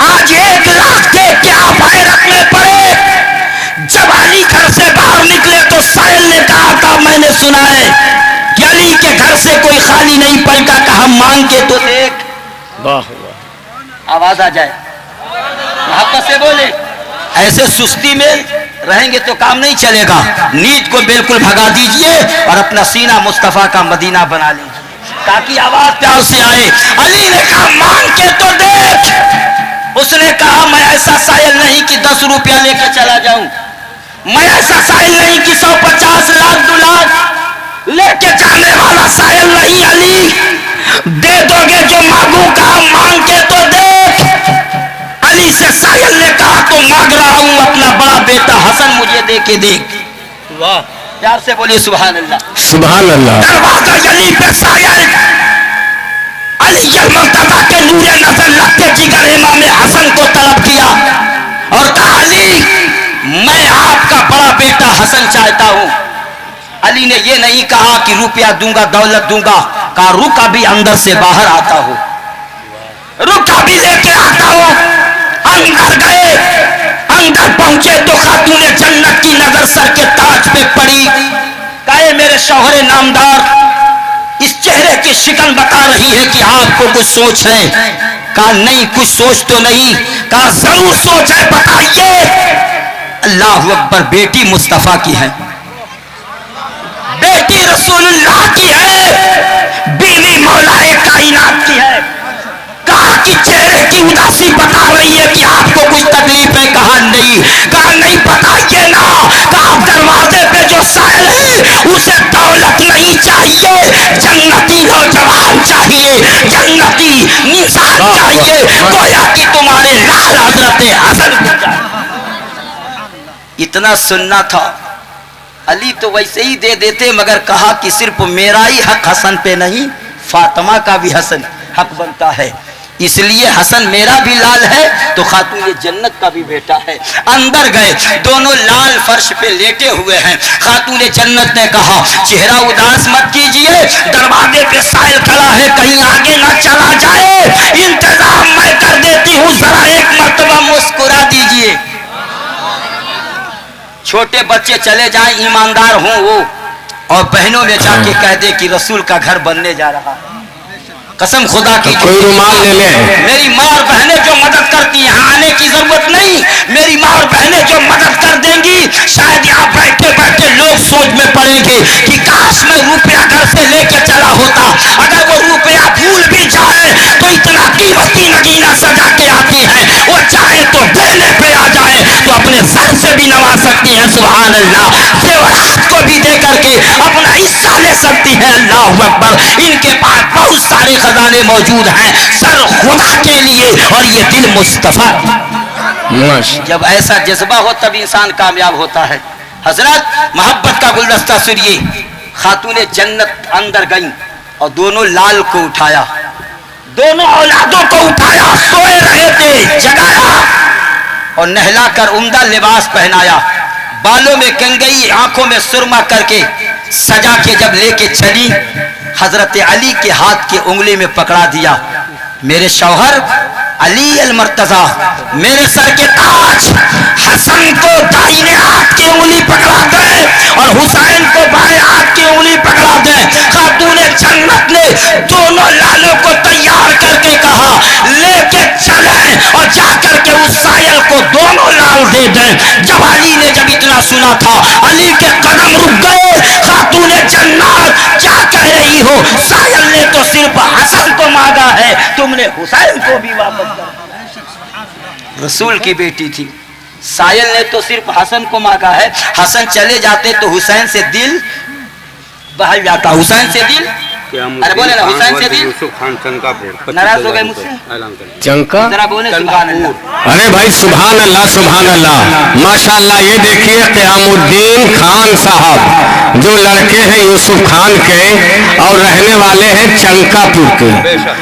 آج 1 لاکھ دے کے آپ آئے رکھنے پڑے. جب علی گھر سے باہر نکلے تو سائل نے کہا تھا میں نے سنا ہے کہ علی کے گھر سے کوئی خالی نہیں پلٹا, کہا مانگ کے تو دیکھ. آواز آ جائے, محبت سے بولے. ایسے سستی میں رہیں گے تو کام نہیں چلے گا. نیند کو بالکل بھگا دیجئے اور اپنا سینہ مصطفیٰ کا مدینہ بنا لیجئے تاکہ آواز پیار سے آئے. علی نے کہا مانگ کے تو دیکھ. اس نے کہا میں ایسا سائل نہیں کہ 10 روپیہ لے کے چلا جاؤں, میں ایسا سائل نہیں کہ 150 لاکھ 2 لاکھ لے کے جانے والا سائل نہیں. علی دے دو گے جو مانگوں, کہا مانگ کے تو دیکھ. علی سے سائل نے کہا تو مانگ رہا ہوں, اپنا بڑا بیٹا حسن مجھے دے کے دیکھ. واہ, پیار سے بولیے سبحان اللہ. سبحان اللہ. دروازہ علی پہ سائل. علی المرتضیٰ کے نور نظر لگتے جگر امام حسن کو طلب کیا اور کہا علی میں آپ کا بڑا بیٹا حسن چاہتا ہوں. علی نے یہ نہیں کہا کہ روپیہ دوں گا دولت دوں گا، کہا رک ابھی اندر سے باہر آتا ہو، رک ابھی لے کے آتا ہو. اندر گئے، اندر پہنچے تو خاتون جنت کی نظر سر کے تاج پہ پڑی. کہے میرے شوہر نامدار اس چہرے کی شکل بتا رہی ہے کہ آپ کو کچھ سوچ ہے. کہا نہیں کچھ سوچ تو نہیں. کہا ضرور سوچ ہے، بتائیے. اللہ اکبر، بیٹی مصطفیٰ کی ہے، بیٹی رسول اللہ کی ہے، بیوی مولا کائنات کی ہے. کہا کہ چہرے کی اداسی بتا رہی ہے کہ آپ کو کچھ تکلیف ہے. کہا نہیں. کہا نہیں بتائیے نا. کہا دروازے پہ جو سائل ہے اسے دولت نہیں چاہیے، جنتی نوجوان چاہیے، جنتی نثار چاہیے، گویا کہ تمہارے لال حضرت حسن کو چاہیے. اتنا سننا تھا. علی تو ویسے ہی دے دیتے، مگر کہا کہ صرف میرا ہی حق حسن پہ نہیں، فاطمہ کا بھی حسن حق بنتا ہے، اس لیے حسن میرا بھی لال ہے تو خاتون جنت کا بھی بیٹا ہے. اندر گئے، دونوں لال فرش پہ لیٹے ہوئے ہیں. خاتون جنت نے کہا چہرہ اداس مت کیجئے، دروازے پہ سائل کھڑا ہے، کہیں آگے نہ چلا جائے، انتظام میں کر دیتی ہوں، ذرا ایک مرتبہ مسکرا دیجئے. چھوٹے بچے چلے جائیں، ایماندار ہوں وہ، اور بہنوں میں جا کے کہہ دے کہ رسول کا گھر بننے جا رہا ہے. قسم خدا کی کوئی رومال لے لے. میری ماں اور بہنیں جو مدد کرتی ہیں، آنے کی ضرورت نہیں، میری ماں اور بہنیں جو مدد کر دیں گی، شاید یہاں بیٹھے بیٹھے لوگ سوچ میں پڑیں گے کہ کاش میں روپیہ گھر سے لے کے چلا ہوتا. اگر وہ روپیہ بھول بھی جائے تو اتنا قیمتی نگینہ سجا کے آتی ہے، وہ چاہے تو دینے پہ آ جائے تو اپنے سر سے بھی نواز سکتی ہیں. سبحان اللہ. زیورات کو بھی دے کر کے اپنا حصہ لے سکتی ہے. اللہ اکبر. ان کے پاس بہت سارے خزانے موجود ہیں سر خدا کے لیے، اور یہ دل مصطفیٰ. جب ایسا جذبہ ہو تب انسان کامیاب ہوتا ہے. حضرت محبت کا گلدستہ سنیے. خاتون جنت اندر گئیں اور دونوں لال کو اٹھایا، دونوں اولادوں کو اٹھایا، سوئے رہے تھے، جگایا اور نہلا کر عمدہ لباس پہنایا، بالوں میں کنگھی، آنکھوں میں سرما کر کے سجا کے جب لے کے چلی، حضرت علی کے ہاتھ کی انگلی میں پکڑا دیا. میرے شوہر علی المرتضیٰ، میرے سر کے تاج، حسن کو دائیں ہاتھ کی انگلی پکڑا دیں اور حسین کو بائیں ہاتھ کی انگلی پکڑا دیں. خاتون جنت نے دونوں لالوں کو تیار کر کے کہا لے کے چلیں اور جا کر کے اس سائل کو دونوں لال دے دیں. جب علی نے جب اتنا سنا تھا، علی کے قدم رک گئے. خاتون جنت کیا کہہ رہی ہو؟ سائل نے تو صرف حسن کو مانگا ہے، تم نے حسین کو بھی واپس کر. رسول کی بیٹی تھی، سائل نے تو صرف حسن کو مانگا ہے. حسن چلے جاتے تو حسین سے دل بہل جاتا. حسین سے دل، ارے بولے نا، حسین سے دل. ناراض ہو گئے مجھ سے؟ چنکا. ذرا بولے سبحان اللہ. ارے بھائی سبحان اللہ سبحان اللہ، ماشاءاللہ. یہ دیکھیے قیام الدین خان صاحب جو لڑکے ہیں یوسف خان کے اور رہنے والے ہیں چنکا پور کے،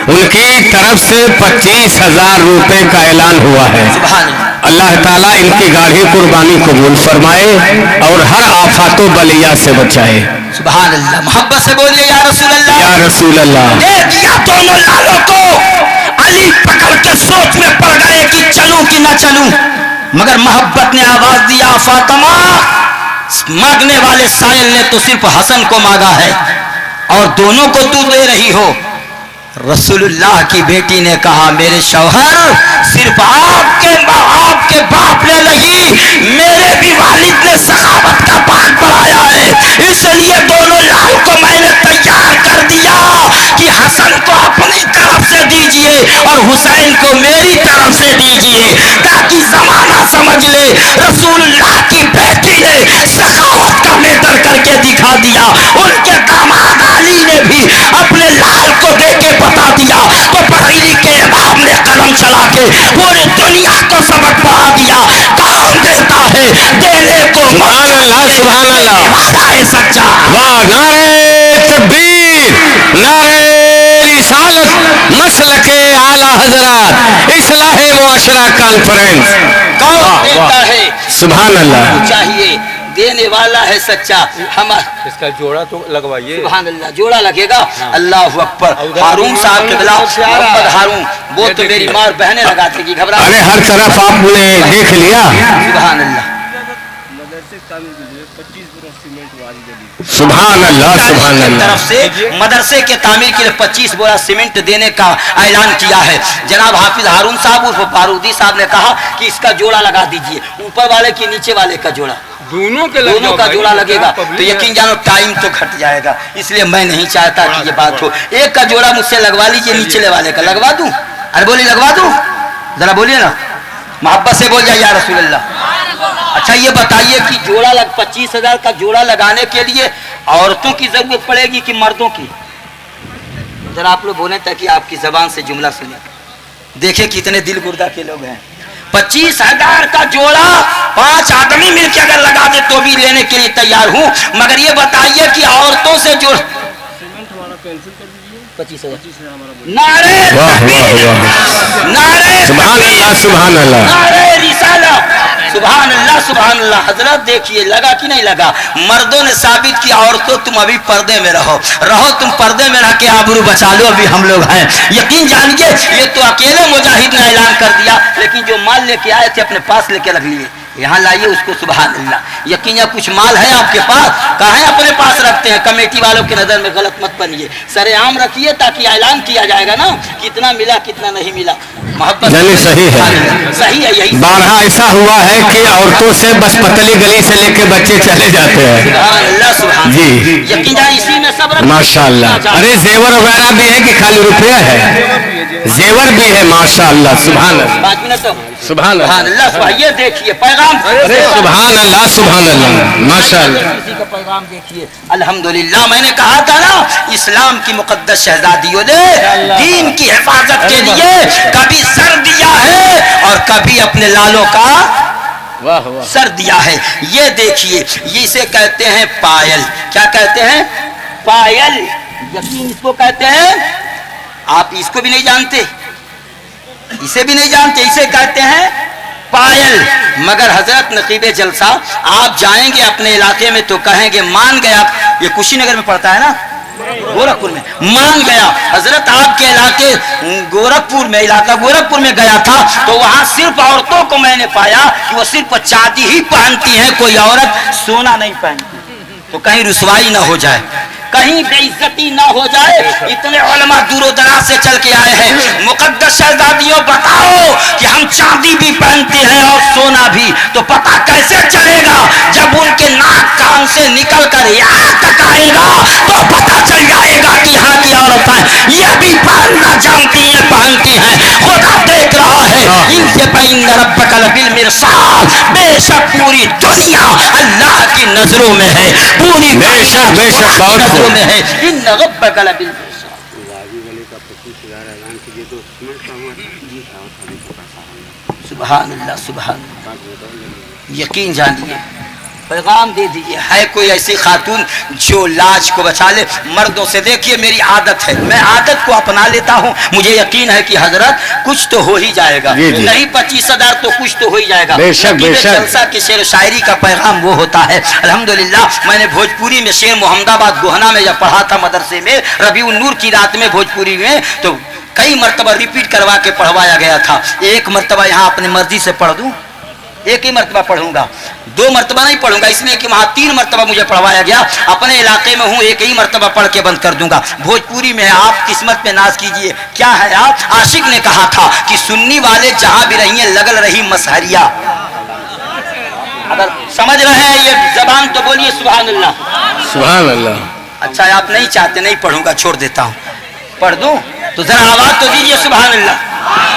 ان کی طرف سے 25,000 روپے کا اعلان ہوا ہے. سبحان اللہ. اللہ تعالیٰ ان کی گاڑی قربانی قبول فرمائے اور ہر آفات و بلیہ سے بچائے. سبحان اللہ. محبت سے بولیے یا رسول اللہ. یا رسول اللہ. دے دیا دونوں لالوں کو. علی پکڑ کے سوچ میں پڑ گئے کہ چلوں کہ نہ چلوں، مگر محبت نے آواز دیا فاطمہ. مانگنے والے سائل نے تو صرف حسن کو مانگا ہے اور دونوں کو تو دے رہی ہو. رسول اللہ کی بیٹی نے کہا میرے شوہر صرف آپ کے باپ نے نہیں، میرے بھی والد نے سخاوت کا پان پڑھایا ہے، اس لیے دونوں لال کو میں نے تیار کر دیا کہ حسن کو اپنی طرف سے دیجئے اور حسین کو میری طرف سے دیجئے، تاکہ زمانہ سمجھ لے رسول اللہ کی بیٹی نے سخاوت کا میٹر کر کے دکھا دیا. ان کے داماد علی نے بھی اپنے لال کو دے کے بتا دیا تو بریلی کے امام نے قلم چلا کے پوری دنیا کو سبق پڑھا دیا. کون دیتا ہے دینے کو. سبحان اللہ سبحان اللہ. وعدہ ہے سچا. واہ، نعرہ تکبیر، نعرہ رسالت. हजरात, इस्लाह मुआशरा कॉन्फ्रेंस। कौन देता है? सुभान अल्लाह। चाहिए, देने वाला है सच्चा। हम इसका जोड़ा तो लगवाइए। सुभान अल्लाह, जोड़ा लगेगा। अल्लाह अकबर। हारून साहब के बिला मोहम्मद हारून, वो तो मेरी माँ और बहनें लगाते कि घबरा। अरे हर तरफ आपने देख लिया। सुभान अल्लाह, सुभान अल्लाह, सुभान की अल्लाह। तरफ से मदरसे के तामीर के लिए 25 बोरा सीमेंट देने का ऐलान किया है। जनाब हाफिज हारून साहब उर्फ फारूदी साहब ने कहा कि इसका जोड़ा लगा दीजिए, ऊपर वाले की नीचे वाले का जोड़ा, दोनों का जोड़ा लगेगा। तो यकीन जानो टाइम तो घट जाएगा, इसलिए मैं नहीं चाहता कि ये बात हो। एक का जोड़ा मुझसे लगवा लीजिए, निचले वाले का लगवा दूं? अरे बोलिए, लगवा दूं? जरा बोलिए ना, मोहब्बत से बोल जाए या रसूल अल्लाह। अच्छा ये बताइए कि जोड़ा 25,000 का जोड़ा लगाने के लिए औरतों की जरूरत पड़ेगी कि मर्दों की? जरा आप लोग बोले ताकि आपकी जबान से जुमला सुने, देखे कितने दिल गुर्दा के लोग हैं। 25,000 का जोड़ा 5 आदमी मिलकर अगर लगा दे तो भी लेने के लिए तैयार हूं, मगर ये बताइए कि औरतों से जो 25,000 नारे सुभान अल्लाह, सुभान अल्लाह। नारे रिसाला, सुभान अल्लाह, सुभान अल्लाह। हजरत देखिए लगा कि नहीं लगा? मर्दों ने साबित किया, औरतों तुम अभी पर्दे में रहो, तुम पर्दे में रह के आबरू बचा लो, अभी हम लोग हैं। यकीन जानिए ये तो अकेले मुजाहिद ने ऐलान कर दिया, लेकिन जो माल लेके आए थे अपने पास लेके रख लिए, यहाँ लाइए उसको। सुभान अल्लाह। यकीन या कुछ माल है आपके पास? कहाँ है? अपने पास रखते हैं। कमेटी वालों की नजर में गलत मत बनिए, सरेआम रखिए ताकि ऐलान किया जाएगा ना कितना मिला कितना नहीं मिला। मोहब्बत सही है, सही है। यही बारहा ऐसा हुआ है कि औरतों से बस पतली गली से लेके बच्चे चले जाते हैं। सुभान अल्लाह, सुभान जी। यकीन जाए इसी में सब माशाअल्लाह। अरे जेवर वगैरह भी है कि खाली रुपया है? जेवर भी है माशाअल्लाह, सुभान अल्लाह, 5 मिनट तो सुभान अल्लाह, अल्लाह। ये देखिए पैगाम, सुभान अल्लाह, सुभान अल्लाह, माशाअल्लाह। किसी का पैगाम देखिए। अल्हम्दुलिल्लाह, मैंने कहा था ना इस्लाम की मुकद्दस शहजादियों ने दीन की हिफाजत के लिए कभी सर दिया है और कभी अपने लालों का सर दिया है। ये देखिए, ये इसे कहते हैं पायल। क्या कहते हैं? पायल। यकीन इसको कहते हैं। आप इसको भी नहीं जानते, इसे भी नहीं जानते, इसे कहते हैं पायल। मगर हजरत नकीबे जलसा, आप जाएंगे अपने इलाके में तो कहेंगे मान गया। ये कुशीनगर में पड़ता है ना, गोरखपुर में, मान गया। हजरत आपके इलाके गोरखपुर में, इलाका गोरखपुर में गया था तो वहां सिर्फ औरतों को मैंने पाया कि वो सिर्फ चांदी ही पहनती है, कोई औरत सोना नहीं पहनती। तो कहीं रुसवाई ना हो जाए, कहीं बेइज्जती ना हो जाए। इतने उलमा दूर दराज से चल के आए हैं। मुकद्दस शहजादियों बताओ कि हम चांदी भी पहनते हैं और सोना भी, तो पता कैसे चलेगा? जब उनके नाक कान से निकल कर यहाँ तक आएगा तो पता चल जाएगा कि यहाँ की औरतें ये भी पहनना जानती हैं, पहनती हैं। खुदा देख रहा है। इनसे पैन रब्बकल बिल मिरसाद, बेशक पूरी दुनिया अल्लाह की नजरों में है, पूरी बेशक बेशक बहुत में है। इन रब्बकल बिल सुभान अल्लाह, सुभान अल्लाह। यकीन जानिए, पैगाम दे दीजिए। है कोई ऐसी खातून जो लाज को बचा ले? मर्दों से देखिए, मेरी आदत है, मैं आदत को अपना लेता हूँ। मुझे यकीन है कि हजरत कुछ तो हो ही जाएगा। नहीं 25,000 तो कुछ तो हो ही जाएगा। जलसा की शेर शायरी का पैगाम वो होता है। अल्हम्दुलिल्लाह, मैंने भोजपुरी में शेर मोहम्मदाबाद गोहना में जब पढ़ा था मदरसे में, रबीउन नूर की रात में भोजपुरी में, तो कई मरतबा रिपीट करवा के पढ़वाया गया था। एक मरतबा यहाँ अपनी मर्जी से पढ़ दूं, एक ही मरतबा पढ़ूंगा, 2 मरतबा नहीं पढ़ूंगा, इसलिए कि वहां 3 मरतबा मुझे पढ़वाया गया। अपने इलाके में हूं, एक ही मरतबा पढ़ के बंद कर दूंगा। भोजपुरी में आप किस्मत पे नाज कीजिए। क्या है? आप आशिक ने कहा था कि सुन्नी वाले जहां भी रहिए लगल रही मसहरिया। अगर समझ रहे हैं ये जबान तो बोलिए सुभान अल्लाह, सुभान अल्लाह। अच्छा आप नहीं चाहते, नहीं पढ़ूंगा, छोड़ देता हूं। पढ़ दूं तो जरा आवाज तो दीजिए सुभान अल्लाह।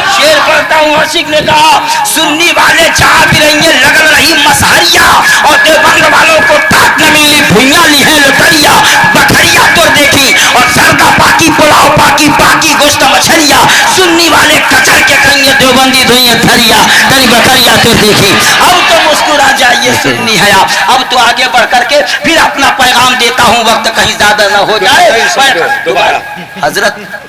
शेर पढ़ता हूँ। आशिक ने कहा सुन्नी वाले जहाँ भी रहेंगे लगल रही मसहरिया, और देवबंद वालों को ताक न मिली भुइया ली है लुटरिया। बकरिया तो देखी और सरदा पाकी पुलाव पाकी पाकी गोश्त मछलिया। सुन्नी वाले कचर के करेंगे देवबंदी धुइया थरिया, तनी बकरिया तो देखी। अब तो मुस्कुरा जाइए, सुन्नी है आप। अब तो आगे बढ़ करके फिर अपना पैगाम देते देता हूँ, वक्त कहीं ज्यादा ना हो जाए। दोबारा हजरत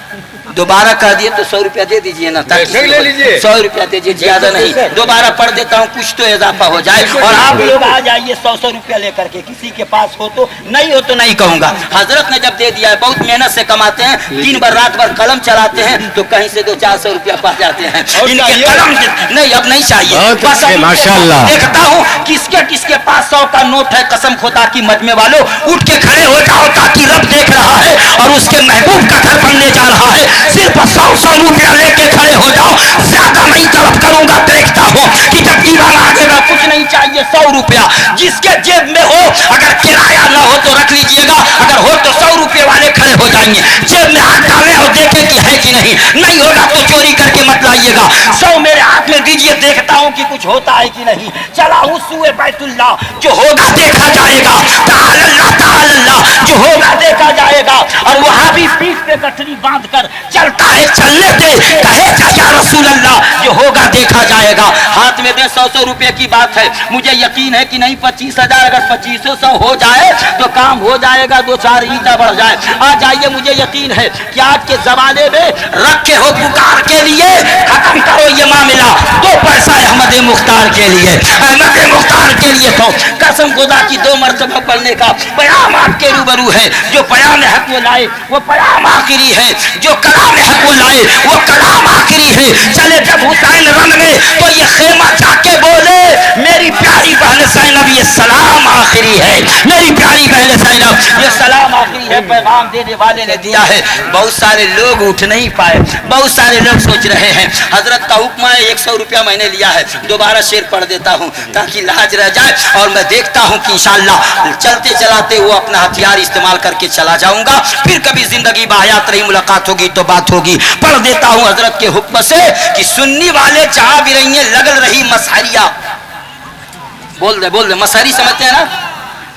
दोबारा कह दिए तो 100 रुपया दे दीजिए ना, नहीं ले लीजिए। 100 रुपया दे दीजिए, ज्यादा नहीं। दोबारा पढ़ देता हूँ, कुछ तो इजाफा हो जाए। और आप लोग आ जाइए 100 रुपया लेकर के, किसी के पास हो तो, नहीं हो तो नहीं कहूंगा। हजरत ने जब दे दिया है, बहुत मेहनत से कमाते हैं, दिन भर रात भर कलम चलाते हैं, तो कहीं से 200-400 रुपया पा जाते हैं। इनके कलम नहीं, अब नहीं चाहिए। बस अब माशाल्लाह। देखता हूँ किसके किसके पास 100 का नोट है। कसम खुदा की मजमे वालों, उठ के खड़े हो जाओ, ताकि रब देख रहा है और उसके महबूब का घर बनने जा रहा है। सिर्फ 100 रुपया लेके खड़े हो जाओ, ज्यादा नहीं तलब करूंगा। देखता हूँ कि जब दीवार आगेगा, कुछ नहीं चाहिए, 100 रुपया जिसके जेब में हो, अगर किराया ना हो तो रख लीजिएगा, अगर हो तो 100 रुपये वाले खड़े हो जाएंगे। जेब में हाथ डालें और देखें कि है कि नहीं, नहीं होगा तो चोरी करके मत लाइएगा। 100 मेरे हाथ में दीजिए, देखता हूँ कि कुछ होता है कि नहीं। चला हुस्सुए बैतुल्लाह, जो होगा देखा जाएगा। ताअल्लाह ताअल्लाह, जो होगा देखा जाएगा। और वहां भी पीठ पे गठरी बांध कर चलता है, चलने दे, कहे या रसूल अल्लाह, जो होगा देखा जाएगा। हाथ में दे 100 रुपए की बात है, मुझे यकीन है कि नहीं 25,000, अगर 2500 हो जाए तो काम हो जाएगा, 2-4 ईंटा बढ़ जाए। आ जाइए, मुझे यकीन है कि आज के जमाने में रखे हो पुकार के लिए, खत्म करो ये मामला। 2 पैसा अहमद मुख्तार के लिए, अहमद मुख्तार के लिए तो कसम खुदा की 2 मरतबा पढ़ने का पयाम आपके रूबरू है। जो पयाम हक वो लाए, वो पयाम आखिरी है। जो कलाम हक वो लाए, वो कलाम आखिरी है। चले जब हुसैन रन में, तो ये खेमा जाके बोले, मेरी प्यारी बहन ज़ैनब, ये सलाम आखिरी है। मेरी प्यारी बहन ज़ैनब, ये सलाम आखिरी है। पैगाम देने वाले ने दिया है। बहुत सारे लोग उठ नहीं पाए, बहुत सारे लोग सोच रहे हैं हजरत का हुक्म है, 100 रुपया मैंने लिया है। दोबारा शेर पढ़ देता हूँ ताकि लाज रह जाए, और मैं देखता हूँ कि इंशाअल्लाह चलते चलाते वो अपना हथियार इस्तेमाल करके चला जाऊंगा। फिर कभी जिंदगी बाहयात रही, मुलाकात होगी तो बात होगी। पढ़ देता हूँ हजरत के हुक्म से कि सुन्नी वाले जहां भी रही लगल रही मसहरिया। बोल दे मसहरी समझते हैं ना,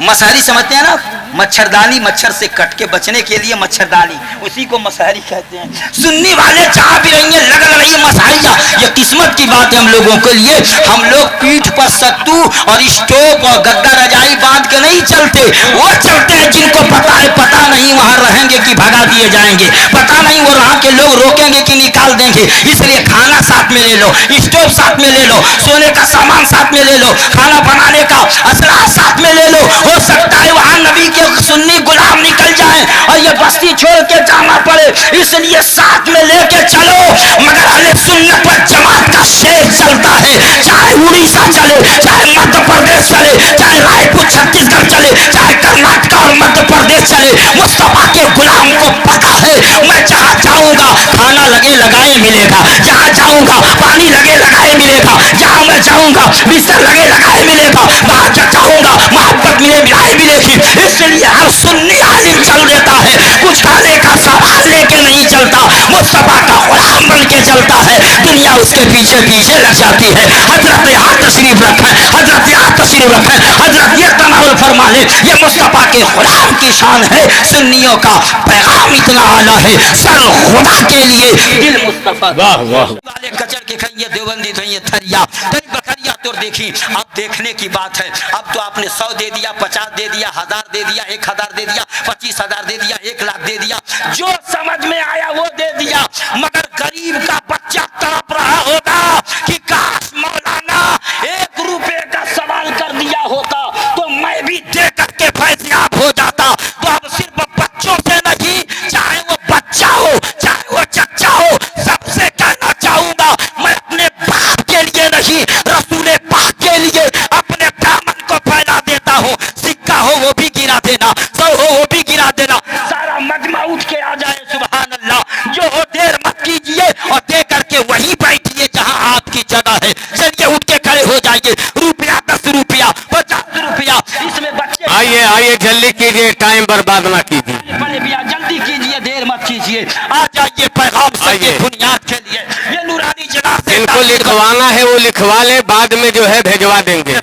मसहरी समझते हैं ना, मच्छरदानी, मच्छर से कट के बचने के लिए मच्छरदानी, उसी को मसहरी कहते हैं। सुन्नी वाले जहां भी रही लगल रही मसहरिया। ये किस्मत की बात है हम लोगों के लिए। हम लोग पीठ पर सत्तू और स्टोव और गद्दा रजाई बांध के नहीं चलते, वो चलते हैं जिनको पता है, पता नहीं वहां रहेंगे कि भगा दिए जाएंगे, पता नहीं वो वहां के लोग रोकेंगे कि निकाल देंगे। इसलिए खाना साथ में ले लो, स्टोव साथ में ले लो, सोने का सामान साथ में ले लो, खाना बनाने का असलाह साथ में ले लो। हो सकता है वहां नबी के सुन्नी गुलाम निकल जाए और ये बस्ती छोड़ के जाना पड़े, इसलिए साथ में लेके चलो। मगर अहले सुन्नत पर जमात का शेर चलता है, चाहे उड़ीसा चले, चाहे मध्य प्रदेश चले, चाहे रायपुर छत्तीसगढ़ चले, चाहे कर्नाटक और मध्य प्रदेश चले। मुस्तफा के गुलाम को पता है, मैं जहाँ जाऊंगा खाना लगे लगाए मिलेगा, जहाँ जाऊंगा पानी लगे लगाए मिलेगा, जहाँ मैं जाऊंगा बिस्तर लगे लगाए मिलेगा, वहां जाऊंगा मोहब्बत मिले मिलाए मिलेगी। इसलिए हर सुन्नी आलिम चल देता है, कुछ खाने का सामान लेके नहीं चलता, मुस्तफा का गुलाम बन के चलता है। दुनिया उसके पीछे पीछे लग जाती है। हजरत यहाँ तशरीफ रखें, हजरत यहाँ तशरीफ रखें, हजरत ये तनावुल फरमा ले। ये मुस्तफा के गुलाम की शान है। सुन्नियों का पैगाम इतना आला है, सर खुदा के लिए दिल मुस्तफा। वाह वाह। वाले कचर के खाइए, देवबंदी तो ये थरिया तरी बकरिया तो देखी। अब देखने की बात है, अब तो आपने 100 दे दिया, 50 दे दिया, 1000 दे दिया, 1000 दे दिया, 25,000 दे दिया, 1 लाख दे दिया, जो समझ में आया वो दे दिया। मगर गरीब का बच्चा तड़प रहा होगा कि काश मौलाना 1 रुपए का सवाल कर दिया होता तो मैं भी दे करके फैज़याब हो जाता। तो अब सिर्फ बच्चों से नहीं, चाहे वो बच्चा हो चाहे वो चच्चा हो, सबसे कहना चाहूंगा, मैं अपने बाप के लिए नहीं, रसूले पाक के लिए अपने दामन को फैला देता हूँ। सिक्का हो वो भी गिरा देना, 100 हो वो भी गिरा देना, सारा मजमा उठ के आ जाए। सुभान अल्लाह। जो हो देर मत कीजिए और दे करके वहीं बैठिए जहां आपकी जगह है। चलिए उठ के खड़े हो जाइए। रुपया 10 रुपया 50 रुपया, इसमें बच्चे आइए आइए जल्दी कीजिए, टाइम बर्बाद ना कीजिए। बड़े भैया जल्दी कीजिए, देर मत कीजिए, आ जाइए पैगाम से आइए। बुनियाद के लिए। ये नूरानी जनाब से जिनको लिखवाना है वो लिखवा ले, बाद में जो है भेजवा देंगे।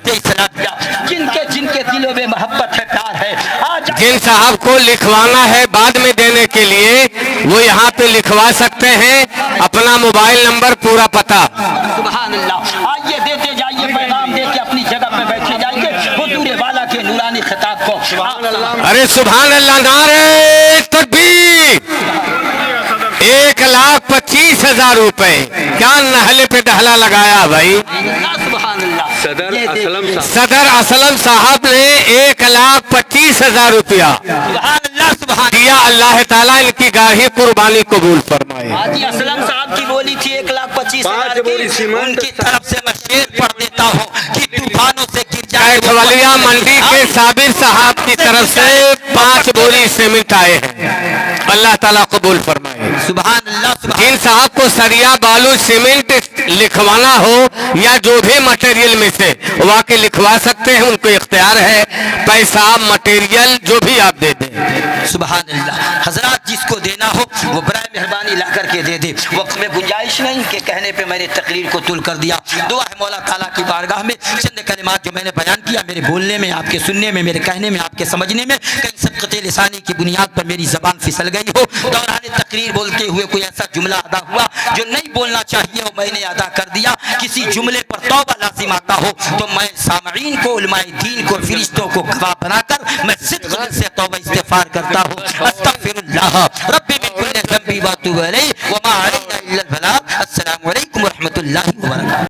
जिनके जिनके दिलों में मोहब्बत है, प्यार है, आ जाइए। जिन साहब को लिखवाना है बाद में देने के लिए, वो यहाँ पे लिखवा सकते हैं, अपना मोबाइल नंबर पूरा पता। सुभान अल्लाह। आइए देते जाइए पैगाम, दे के अपनी जगह पे बैठे जाइए। हुजूर वाला के नूरानी खिताब को अरे सुभान अल्लाह, नारे तकबीर। 1,25,000 रुपए, क्या नहले पे डहला लगाया भाई। सदर असलम साहब, सदर असलम साहब ने 1,25,000 रुपया दिया। अल्लाह ताला इनकी गाही कुर्बानी कबूल फरमाए। हाजी असलम साहब की बोली थी 1,25,000 5 बोरी की, सीमेंट। उनकी तरफ से मैं शेर पढ़ देता हूँ कि तूफानों से गिर जाए। कैथवलिया मंडी के साबिर साहब की तरफ से 5 बोरी सीमेंट आए हैं। अल्लाह ताला कबूल फरमाए। सुभान अल्लाह, सुभान जिन साहब को सरिया बालू सीमेंट लिखवाना हो या जो भी मटेरियल में से वाकई लिखवा सकते हैं, उनको इख्तियार है। पैसा मटेरियल जो भी आप दे दें। सुभान अल्लाह। हजरात, जिसको देना हो वो बराए मेहरबानी ला करके दे दे। वक्त में गुंजाइश नहीं के कहने पे मैंने तकरीर को तुल कर दिया। दुआ है मौला ताला की बारगाह में चंद कलिमात जो मैंने बयान किया, मेरे बोलने में, आपके सुनने में, मेरे कहने में, आपके समझने में कहीं सबक़ते लिसानी की बुनियाद पर मेरी जबान फिसल गई हो, दौरान तकरीर बोलते हुए कोई ऐसा जुमला अदा हुआ जो नहीं बोलना चाहिए हो, मैंने अदा कर दिया। किसी जुमले पर तौबा लाजिम आता हो तो मैं सामईन को, उलमाए दीन को, फरिश्तों को गवाह बनाकर मैं सिद्क़ दिल से तौबा इस्तिग़फ़ार करता हूँ। अस्तग़फ़िरुल्लाह रब्बी मिन कुल्लि ज़ंबि व अतूबु इलैहि व मा अलैना इल्लल बलाग। अस्सलामु अलैकुम व रहमतुल्लाहि व बरकातुहू।